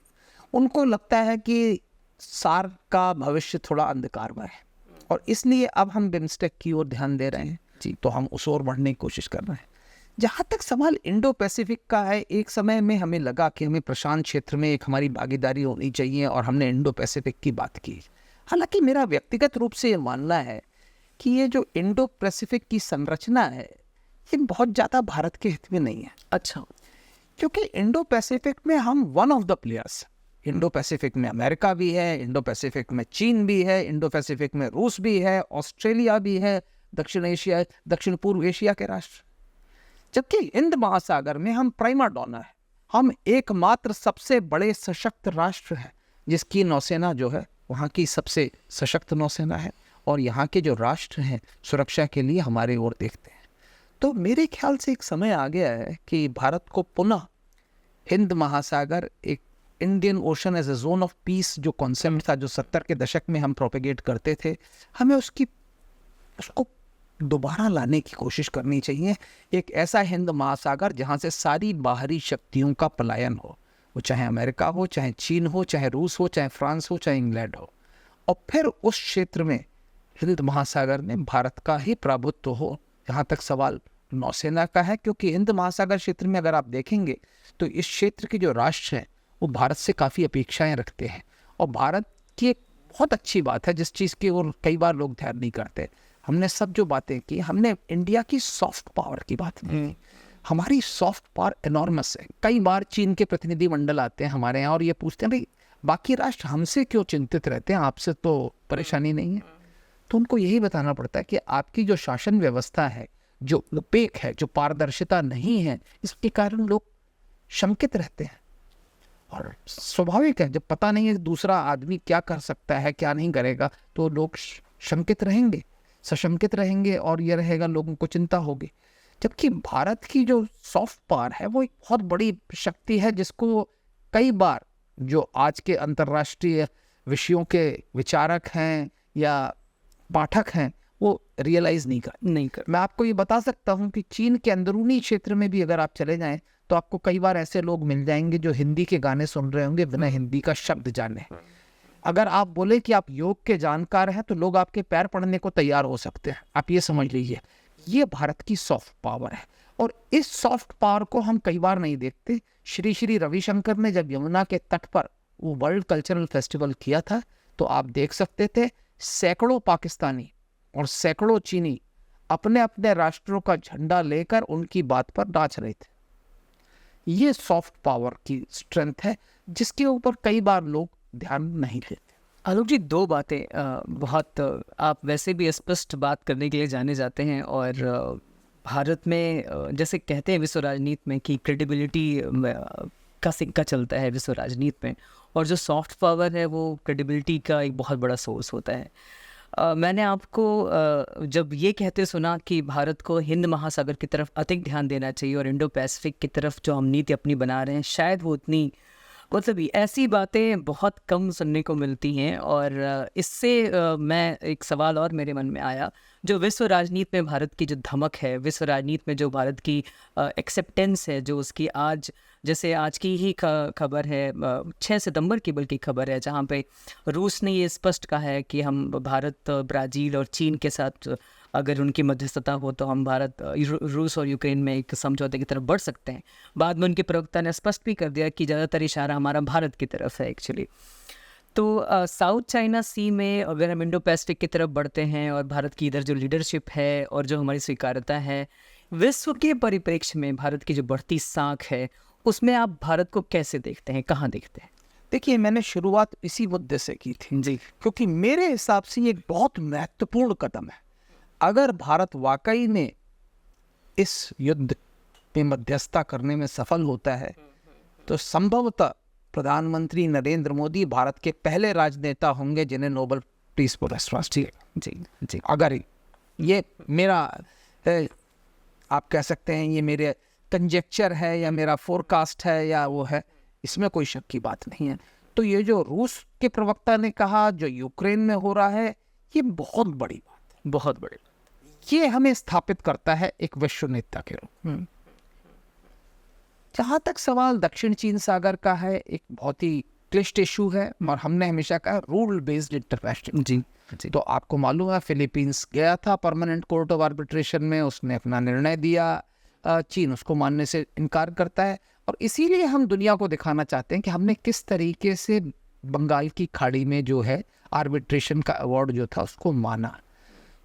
उनको लगता है कि सार्क का भविष्य थोड़ा अंधकारमय है, और इसलिए अब हम बिम्स्टेक की ओर ध्यान दे रहे हैं जी, तो हम उस ओर बढ़ने की कोशिश कर रहे हैं। जहाँ तक सवाल इंडो पैसिफिक का है, एक समय में हमें लगा कि हमें प्रशांत क्षेत्र में एक हमारी भागीदारी होनी चाहिए और हमने इंडो पैसिफिक की बात की। हालांकि मेरा व्यक्तिगत रूप से ये मानना है कि ये जो इंडो पैसिफिक की संरचना है ये बहुत ज़्यादा भारत के हित में नहीं है। अच्छा, क्योंकि इंडो पैसिफिक में हम one of the players, Indo Pacific में अमेरिका भी है, इंडो पैसिफिक में चीन भी है, इंडो पैसिफिक में रूस भी है, ऑस्ट्रेलिया भी है, दक्षिण पूर्व एशिया के राष्ट्र, जबकि हिंद महासागर में हम प्राइमा डोना है। हम एकमात्र सबसे बड़े सशक्त राष्ट्र हैं जिसकी नौसेना जो है वहाँ की सबसे सशक्त नौसेना है, और यहाँ के जो राष्ट्र हैं सुरक्षा के लिए हमारे ओर देखते हैं। तो मेरे ख्याल से एक समय आ गया है कि भारत को पुनः हिंद महासागर, एक Indian Ocean as a zone of peace जो कॉन्सेप्ट था, जो 70 के दशक में हम प्रोपेगेट करते थे, हमें उसको दोबारा लाने की कोशिश करनी चाहिए। एक ऐसा हिंद महासागर जहाँ से सारी बाहरी शक्तियों का पलायन हो, वो चाहे अमेरिका हो, चाहे चीन हो, चाहे रूस हो, चाहे फ्रांस हो, चाहे इंग्लैंड हो, और फिर उस क्षेत्र में हिंद महासागर में भारत का ही प्रभुत्व हो। जहाँ तक सवाल नौसेना का है, क्योंकि हिंद महासागर क्षेत्र में अगर आप देखेंगे तो इस क्षेत्र के जो राष्ट्र हैं वो भारत से काफ़ी अपेक्षाएं रखते हैं, और भारत की एक बहुत अच्छी बात है जिस चीज़ की और कई बार लोग ध्यान नहीं करते, हमने सब जो बातें की, हमने इंडिया की सॉफ्ट पावर की बात की। हमारी सॉफ्ट पावर एनॉर्मस है। कई बार चीन के प्रतिनिधि मंडल आते हैं हमारे यहाँ और ये पूछते हैं, भाई बाकी राष्ट्र हमसे क्यों चिंतित रहते हैं, आपसे तो परेशानी नहीं है। तो उनको यही बताना पड़ता है कि आपकी जो शासन व्यवस्था है, जो ओपेक है, जो पारदर्शिता नहीं है, इसके कारण लोग शंकित रहते हैं। और स्वाभाविक है, जब पता नहीं है दूसरा आदमी क्या कर सकता है क्या नहीं करेगा, तो लोग शंकित रहेंगे, सशंकित रहेंगे, और ये रहेगा लोगों को चिंता होगी। जबकि भारत की जो सॉफ्ट पावर है वो एक बहुत बड़ी शक्ति है जिसको कई बार जो आज के अंतर्राष्ट्रीय विषयों के विचारक हैं या पाठक हैं वो रियलाइज नहीं कर। मैं आपको ये बता सकता हूँ कि चीन के अंदरूनी क्षेत्र में भी अगर आप चले जाएं तो आपको कई बार ऐसे लोग मिल जाएंगे जो हिंदी के गाने सुन रहे होंगे बिना हिंदी का शब्द जाने। अगर आप बोले कि आप योग के जानकार हैं तो लोग आपके पैर पड़ने को तैयार हो सकते हैं। आप ये समझ लीजिए, ये भारत की सॉफ्ट पावर है। और इस सॉफ्ट पावर को हम कई बार नहीं देखते। श्री श्री रविशंकर ने जब यमुना के तट पर वो वर्ल्ड कल्चरल फेस्टिवल किया था, तो आप देख सकते थे सैकड़ों पाकिस्तानी और सैकड़ों चीनी अपने अपने राष्ट्रों का झंडा लेकर उनकी बात पर नाच रहे थे। ये सॉफ्ट पावर की स्ट्रेंथ है जिसके ऊपर कई बार लोग ध्यान नहीं देते। आलोक जी, दो बातें बहुत आप वैसे भी स्पष्ट बात करने के लिए जाने जाते हैं, और भारत में जैसे कहते हैं विश्व राजनीति में कि क्रेडिबिलिटी का सिक्का चलता है विश्व राजनीति में, और जो सॉफ्ट पावर है वो क्रेडिबिलिटी का एक बहुत बड़ा सोर्स होता है। मैंने आपको जब ये कहते सुना कि भारत को हिंद महासागर की तरफ अधिक ध्यान देना चाहिए और इंडो पैसिफिक की तरफ जो हम नीति अपनी बना रहे हैं, शायद वो उतनी मतलब ऐसी बातें बहुत कम सुनने को मिलती हैं। और इससे मैं एक सवाल और मेरे मन में आया, जो विश्व राजनीति में भारत की जो धमक है, विश्व राजनीति में जो भारत की एक्सेप्टेंस है, जो उसकी आज जैसे आज की ही खबर है 6 सितंबर की बल्कि खबर है, जहाँ पे रूस ने ये स्पष्ट कहा है कि हम भारत ब्राज़ील और चीन के साथ अगर उनकी मध्यस्थता हो तो हम भारत रूस और यूक्रेन में एक समझौते की तरफ बढ़ सकते हैं। बाद में उनके प्रवक्ता ने स्पष्ट भी कर दिया कि ज़्यादातर इशारा हमारा भारत की तरफ है एक्चुअली। तो साउथ चाइना सी में अगर हम इंडो पैसिफिक की तरफ बढ़ते हैं और भारत की इधर जो लीडरशिप है और जो हमारी स्वीकार्यता है, विश्व के परिप्रेक्ष्य में भारत की जो बढ़ती साख है, उसमें आप भारत को कैसे देखते हैं, कहाँ देखते हैं? देखिए, मैंने शुरुआत इसी मुद्दे से की थी जी, क्योंकि मेरे हिसाब से ये एक बहुत महत्वपूर्ण कदम है। अगर भारत वाकई में इस युद्ध में मध्यस्थता करने में सफल होता है तो संभवतः प्रधानमंत्री नरेंद्र मोदी भारत के पहले राजनेता होंगे जिन्हें नोबेल पीस पुरस्कार मिलेगा। जी, जी। अगर ये मेरा आप कह सकते हैं ये मेरे कंजेक्चर है या मेरा फोरकास्ट है या वो है, इसमें कोई शक की बात नहीं है। तो ये जो रूस के प्रवक्ता ने कहा, जो यूक्रेन में हो रहा है, ये बहुत बड़ी बात है, बहुत बड़ी। ये हमें स्थापित करता है एक विश्व नेता के रूप में। जहां तक सवाल दक्षिण चीन सागर का है, एक बहुत ही क्लिष्ट इशू है और हमने हमेशा कहा रूल बेस्ड इंटरवेंशन। जी, जी। तो आपको मालूम है फिलीपींस गया था परमानेंट कोर्ट ऑफ आर्बिट्रेशन में, उसने अपना निर्णय दिया, चीन उसको मानने से इनकार करता है। और इसीलिए हम दुनिया को दिखाना चाहते हैं कि हमने किस तरीके से बंगाल की खाड़ी में जो है आर्बिट्रेशन का अवार्ड जो था उसको माना।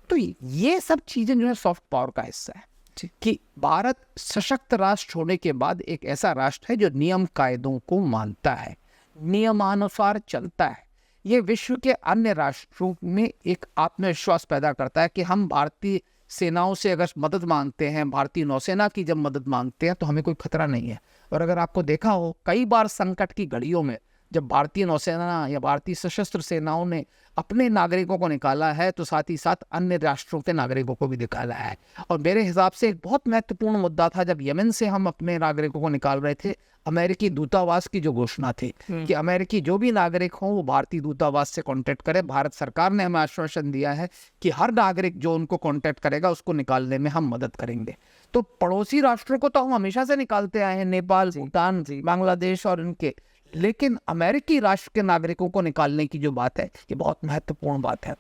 तो ये सब चीजें जो है सॉफ्ट पावर का हिस्सा है कि भारत सशक्त राष्ट्र होने के बाद एक ऐसा राष्ट्र है जो नियम कायदों को मानता है, नियमानुसार चलता है। ये विश्व के अन्य राष्ट्रों में एक आत्मविश्वास पैदा करता है कि हम भारतीय सेनाओं से अगर मदद मांगते हैं, भारतीय नौसेना की जब मदद मांगते हैं तो हमें कोई खतरा नहीं है। और अगर आपको देखा हो कई बार संकट की घड़ियों में जब भारतीय नौसेना या भारतीय सशस्त्र सेनाओं ने अपने नागरिकों को निकाला है तो साथ ही साथ अन्य राष्ट्रों के नागरिकों को भी निकाला है। और मेरे हिसाब से एक बहुत महत्वपूर्ण मुद्दा था जब यमन से हम अपने नागरिकों को निकाल रहे थे, अमेरिकी दूतावास की जो घोषणा थी कि अमेरिकी जो भी नागरिक हो वो भारतीय दूतावास से कांटेक्ट करे। भारत सरकार ने हमें आश्वासन दिया है कि हर नागरिक जो उनको कांटेक्ट करेगा उसको निकालने में हम मदद करेंगे। तो पड़ोसी राष्ट्रों को तो हम हमेशा से निकालते आए हैं, नेपाल, भूटान, बांग्लादेश और इनके, लेकिन अमेरिकी राष्ट्र के नागरिकों को निकालने की जो बात है ये बहुत महत्वपूर्ण बात है।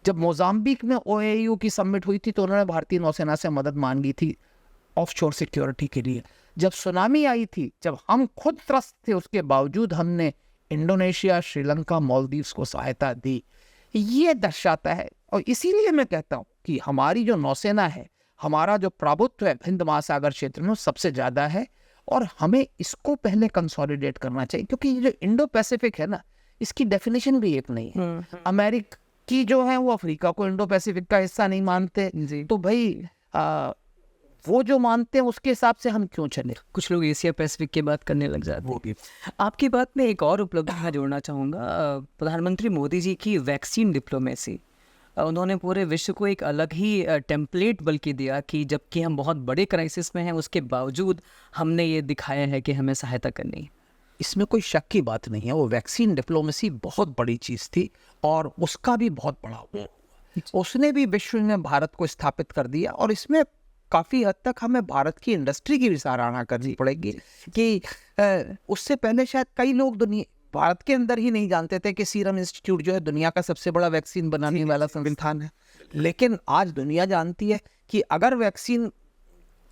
जब मोजाम्बिक में OAU की समिट हुई थी तो उन्होंने भारतीय नौसेना से मदद मांगी थी ऑफशोर सिक्योरिटी के लिए। जब सुनामी आई थी, जब हम खुद त्रस्त थे, उसके बावजूद हमने इंडोनेशिया, श्रीलंका, मालदीव्स को सहायता दी। ये दर्शाता है और इसीलिए मैं कहता हूँ कि हमारी जो नौसेना है, हमारा जो प्रभुत्व है हिंद महासागर क्षेत्र में सबसे ज़्यादा है और हमें इसको पहले कंसोलिडेट करना चाहिए। क्योंकि ये जो इंडो पैसिफिक है ना, इसकी डेफिनेशन भी एक नहीं है। अमेरिकी जो है वो अफ्रीका को इंडो पैसिफिक का हिस्सा नहीं मानते, तो भाई वो जो मानते हैं उसके हिसाब से हम क्यों चले। कुछ लोग एशिया पैसिफिक की बात करने लग जाते हैं। भी आपकी बात में एक और उपलब्धि मैं जोड़ना चाहूँगा, प्रधानमंत्री मोदी जी की वैक्सीन डिप्लोमेसी। उन्होंने पूरे विश्व को एक अलग ही टेम्पलेट बल्कि दिया कि जबकि हम बहुत बड़े क्राइसिस में हैं उसके बावजूद हमने ये दिखाया है कि हमें सहायता करनी है। इसमें कोई शक की बात नहीं है, वो वैक्सीन डिप्लोमेसी बहुत बड़ी चीज़ थी और उसका भी बहुत बड़ा हुआ, उसने भी विश्व में भारत को स्थापित कर दिया। और इसमें काफ़ी हद तक हमें भारत की इंडस्ट्री की भी सराहना करनी पड़ेगी कि उससे पहले शायद कई लोग दुनिया भारत के अंदर ही नहीं जानते थे कि सीरम इंस्टीट्यूट जो है दुनिया का सबसे बड़ा वैक्सीन बनाने वाला संस्थान है। लेकिन आज दुनिया जानती है कि अगर वैक्सीन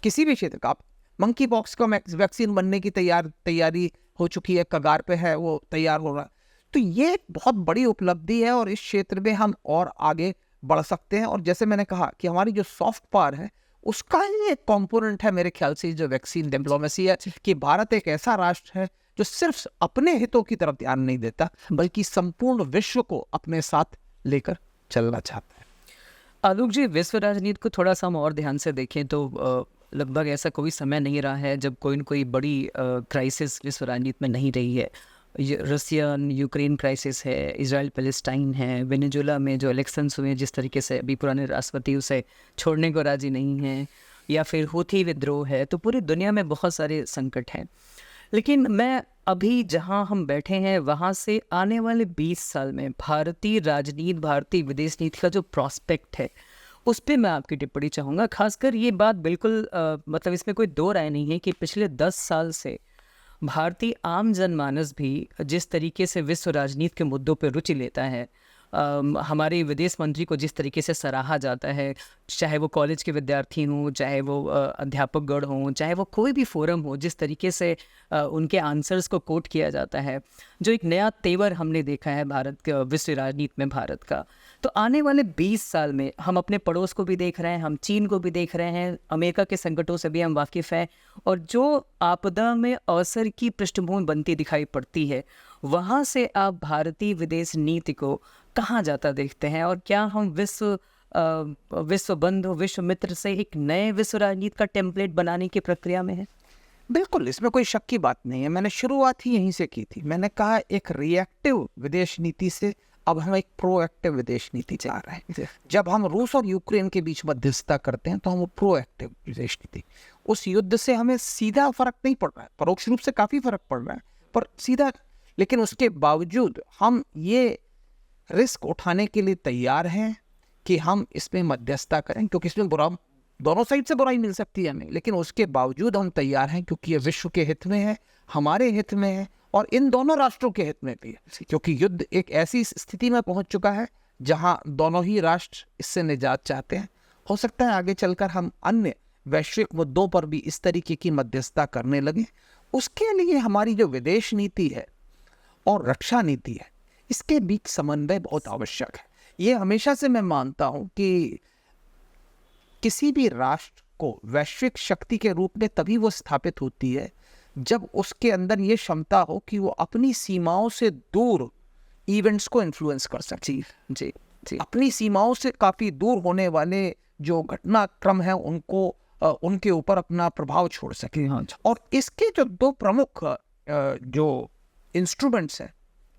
किसी भी क्षेत्र का, आप मंकी पॉक्स का वैक्सीन बनने की तैयारी हो चुकी है, कगार पे है, वो तैयार हो रहा है। तो ये एक बहुत बड़ी उपलब्धि है और इस क्षेत्र में हम और आगे बढ़ सकते हैं। और जैसे मैंने कहा कि हमारी जो सॉफ्ट पावर है उसका ही एक कंपोनेंट है मेरे ख्याल से जो वैक्सीन डिप्लोमेसी है, कि भारत एक ऐसा राष्ट्र है जो सिर्फ अपने हितों की तरफ ध्यान नहीं देता बल्कि संपूर्ण विश्व को अपने साथ लेकर चलना चाहता है। आलोक जी, विश्व राजनीति को थोड़ा सा हम और ध्यान से देखें तो लगभग ऐसा कोई समय नहीं रहा है जब कोई न कोई बड़ी क्राइसिस विश्व राजनीति में नहीं रही है। रसियन यूक्रेन क्राइसिस है, इजराइल पैलेस्टाइन है, वेनेजुएला में जो इलेक्शंस हुए जिस तरीके से अभी पुराने राष्ट्रपति उसे छोड़ने को राजी नहीं हैं, या फिर हूथी विद्रोह है, तो पूरी दुनिया में बहुत सारे संकट हैं। लेकिन मैं अभी जहां हम बैठे हैं वहां से आने वाले 20 साल में भारतीय राजनीति, भारतीय विदेश नीति का जो प्रॉस्पेक्ट है उस पर मैं आपकी टिप्पणी चाहूँगा। खासकर ये बात बिल्कुल मतलब इसमें कोई दो राय नहीं है कि पिछले 10 साल से भारतीय आम जनमानस भी जिस तरीके से विश्व राजनीति के मुद्दों पर रुचि लेता है, हमारे विदेश मंत्री को जिस तरीके से सराहा जाता है, चाहे वो कॉलेज के विद्यार्थी हों, चाहे वो अध्यापकगण हों, चाहे वो कोई भी फोरम हो, जिस तरीके से उनके आंसर्स को कोट किया जाता है, जो एक नया तेवर हमने देखा है भारत के विश्व राजनीति में भारत का। तो आने वाले 20 साल में हम अपने पड़ोस को भी देख रहे हैं, हम चीन को भी देख रहे हैं, अमेरिका के संकटों से भी हम वाकिफ़ हैं, और जो आपदा में अवसर की पृष्ठभूमि बनती दिखाई पड़ती है, वहाँ से आप भारतीय विदेश नीति को कहाँ जाता देखते हैं? और क्या हम विश्व बंधु, विश्व मित्र से एक नए विश्व राजनीति का टेम्पलेट बनाने की प्रक्रिया में है? बिल्कुल, इसमें कोई शक की बात नहीं है। मैंने शुरुआत ही यहीं से की थी। मैंने कहा एक रिएक्टिव विदेश नीति से अब हम एक प्रोएक्टिव विदेश नीति चाह रहे हैं। जब हम रूस और यूक्रेन के बीच मध्यस्थता करते हैं तो हम प्रोएक्टिव विदेश नीति, उस युद्ध से हमें सीधा फर्क नहीं पड़ रहा है, परोक्ष रूप से काफ़ी फर्क पड़ रहा है, पर सीधा, लेकिन उसके बावजूद हम ये रिस्क उठाने के लिए तैयार हैं कि हम इसमें मध्यस्थता करें, क्योंकि इसमें बुरा, दोनों साइड से बुराई मिल सकती है हमें, लेकिन उसके बावजूद हम तैयार हैं क्योंकि ये विश्व के हित में है, हमारे हित में है और इन दोनों राष्ट्रों के हित में भी है, क्योंकि युद्ध एक ऐसी स्थिति में पहुंच चुका है जहां दोनों ही राष्ट्र इससे निजात चाहते हैं। हो सकता है आगे चलकर हम अन्य वैश्विक मुद्दों पर भी इस तरीके की मध्यस्थता करने लगे। उसके लिए हमारी जो विदेश नीति है और रक्षा नीति है, इसके बीच समन्वय बहुत आवश्यक है। ये हमेशा से मैं मानता हूं कि किसी भी राष्ट्र को वैश्विक शक्ति के रूप में तभी वो स्थापित होती है जब उसके अंदर ये क्षमता हो कि वो अपनी सीमाओं से दूर इवेंट्स को इन्फ्लुएंस कर सके। जी जी, अपनी सीमाओं से काफ़ी दूर होने वाले जो घटनाक्रम है उनको उनके ऊपर अपना प्रभाव छोड़ सके। हाँ, और इसके जो दो प्रमुख जो इंस्ट्रूमेंट्स हैं,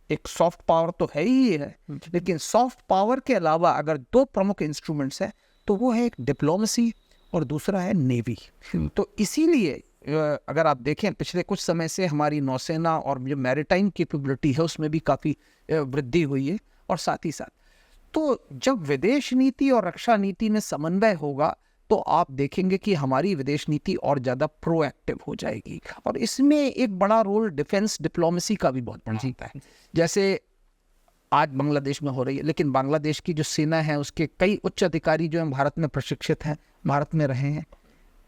एक सॉफ्ट पावर तो है ही है, लेकिन सॉफ्ट पावर के अलावा अगर दो प्रमुख इंस्ट्रूमेंट्स हैं तो वो है एक डिप्लोमेसी और दूसरा है नेवी। तो इसीलिए अगर आप देखें पिछले कुछ समय से हमारी नौसेना और जो मैरीटाइम कैपेबिलिटी है उसमें भी काफ़ी वृद्धि हुई है। और साथ ही साथ तो जब विदेश नीति और रक्षा नीति में समन्वय होगा तो आप देखेंगे कि हमारी विदेश नीति और ज़्यादा प्रोएक्टिव हो जाएगी। और इसमें एक बड़ा रोल डिफेंस डिप्लोमेसी का भी बहुत बड़ा होता है, जैसे आज बांग्लादेश में हो रही है, लेकिन बांग्लादेश की जो सेना है उसके कई उच्च अधिकारी जो हैं भारत में प्रशिक्षित हैं, भारत में रहे हैं,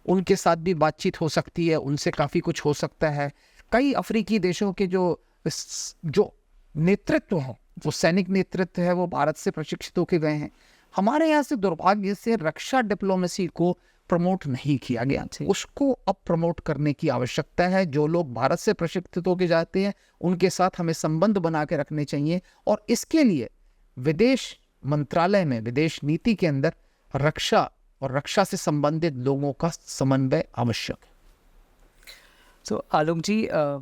उनके साथ भी बातचीत हो सकती है, उनसे काफ़ी कुछ हो सकता है। कई अफ्रीकी देशों के जो नेतृत्व हैं, वो सैनिक नेतृत्व है, वो भारत से प्रशिक्षित होकर गए हैं। हमारे यहाँ से दुर्भाग्य से रक्षा डिप्लोमेसी को प्रमोट नहीं किया गया, उसको अब प्रमोट करने की आवश्यकता है। जो लोग भारत से प्रशिक्षित होकर जाते हैं उनके साथ हमें संबंध बना के रखने चाहिए, और इसके लिए विदेश मंत्रालय में, विदेश नीति के अंदर रक्षा और रक्षा से संबंधित लोगों का समन्वय आवश्यक है। तो आलोक जी,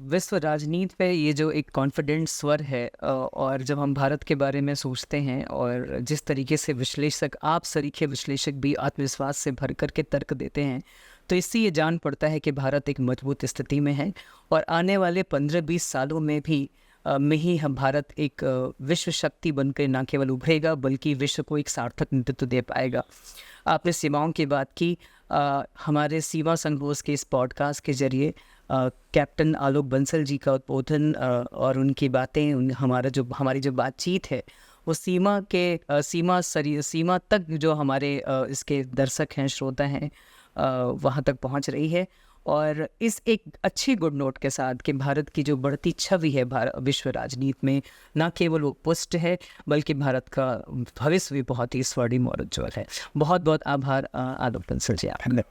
विश्व राजनीति पे ये जो एक कॉन्फिडेंट स्वर है, और जब हम भारत के बारे में सोचते हैं और जिस तरीके से विश्लेषक, आप सरीखे विश्लेषक भी आत्मविश्वास से भर कर के तर्क देते हैं, तो इससे ये जान पड़ता है कि भारत एक मजबूत स्थिति में है और आने वाले 15-20 सालों में ही हम भारत एक विश्व शक्ति बनकर न केवल उभरेगा बल्कि विश्व को एक सार्थक नेतृत्व दे पाएगा। आपने सीमाओं की बात की। हमारे सीमा संघोष के इस पॉडकास्ट के जरिए कैप्टन आलोक बंसल जी का उद्बोधन और उनकी बातें, हमारी जो बातचीत है वो सीमा तक जो हमारे इसके दर्शक हैं, श्रोता हैं, वहाँ तक पहुँच रही है। और इस एक अच्छी गुड नोट के साथ कि भारत की जो बढ़ती छवि है विश्व राजनीति में, ना केवल वो पुष्ट है बल्कि भारत का भविष्य भी बहुत ही स्वर्णिम और उज्ज्वल है। बहुत बहुत आभार आलोक बंसल जी, आप।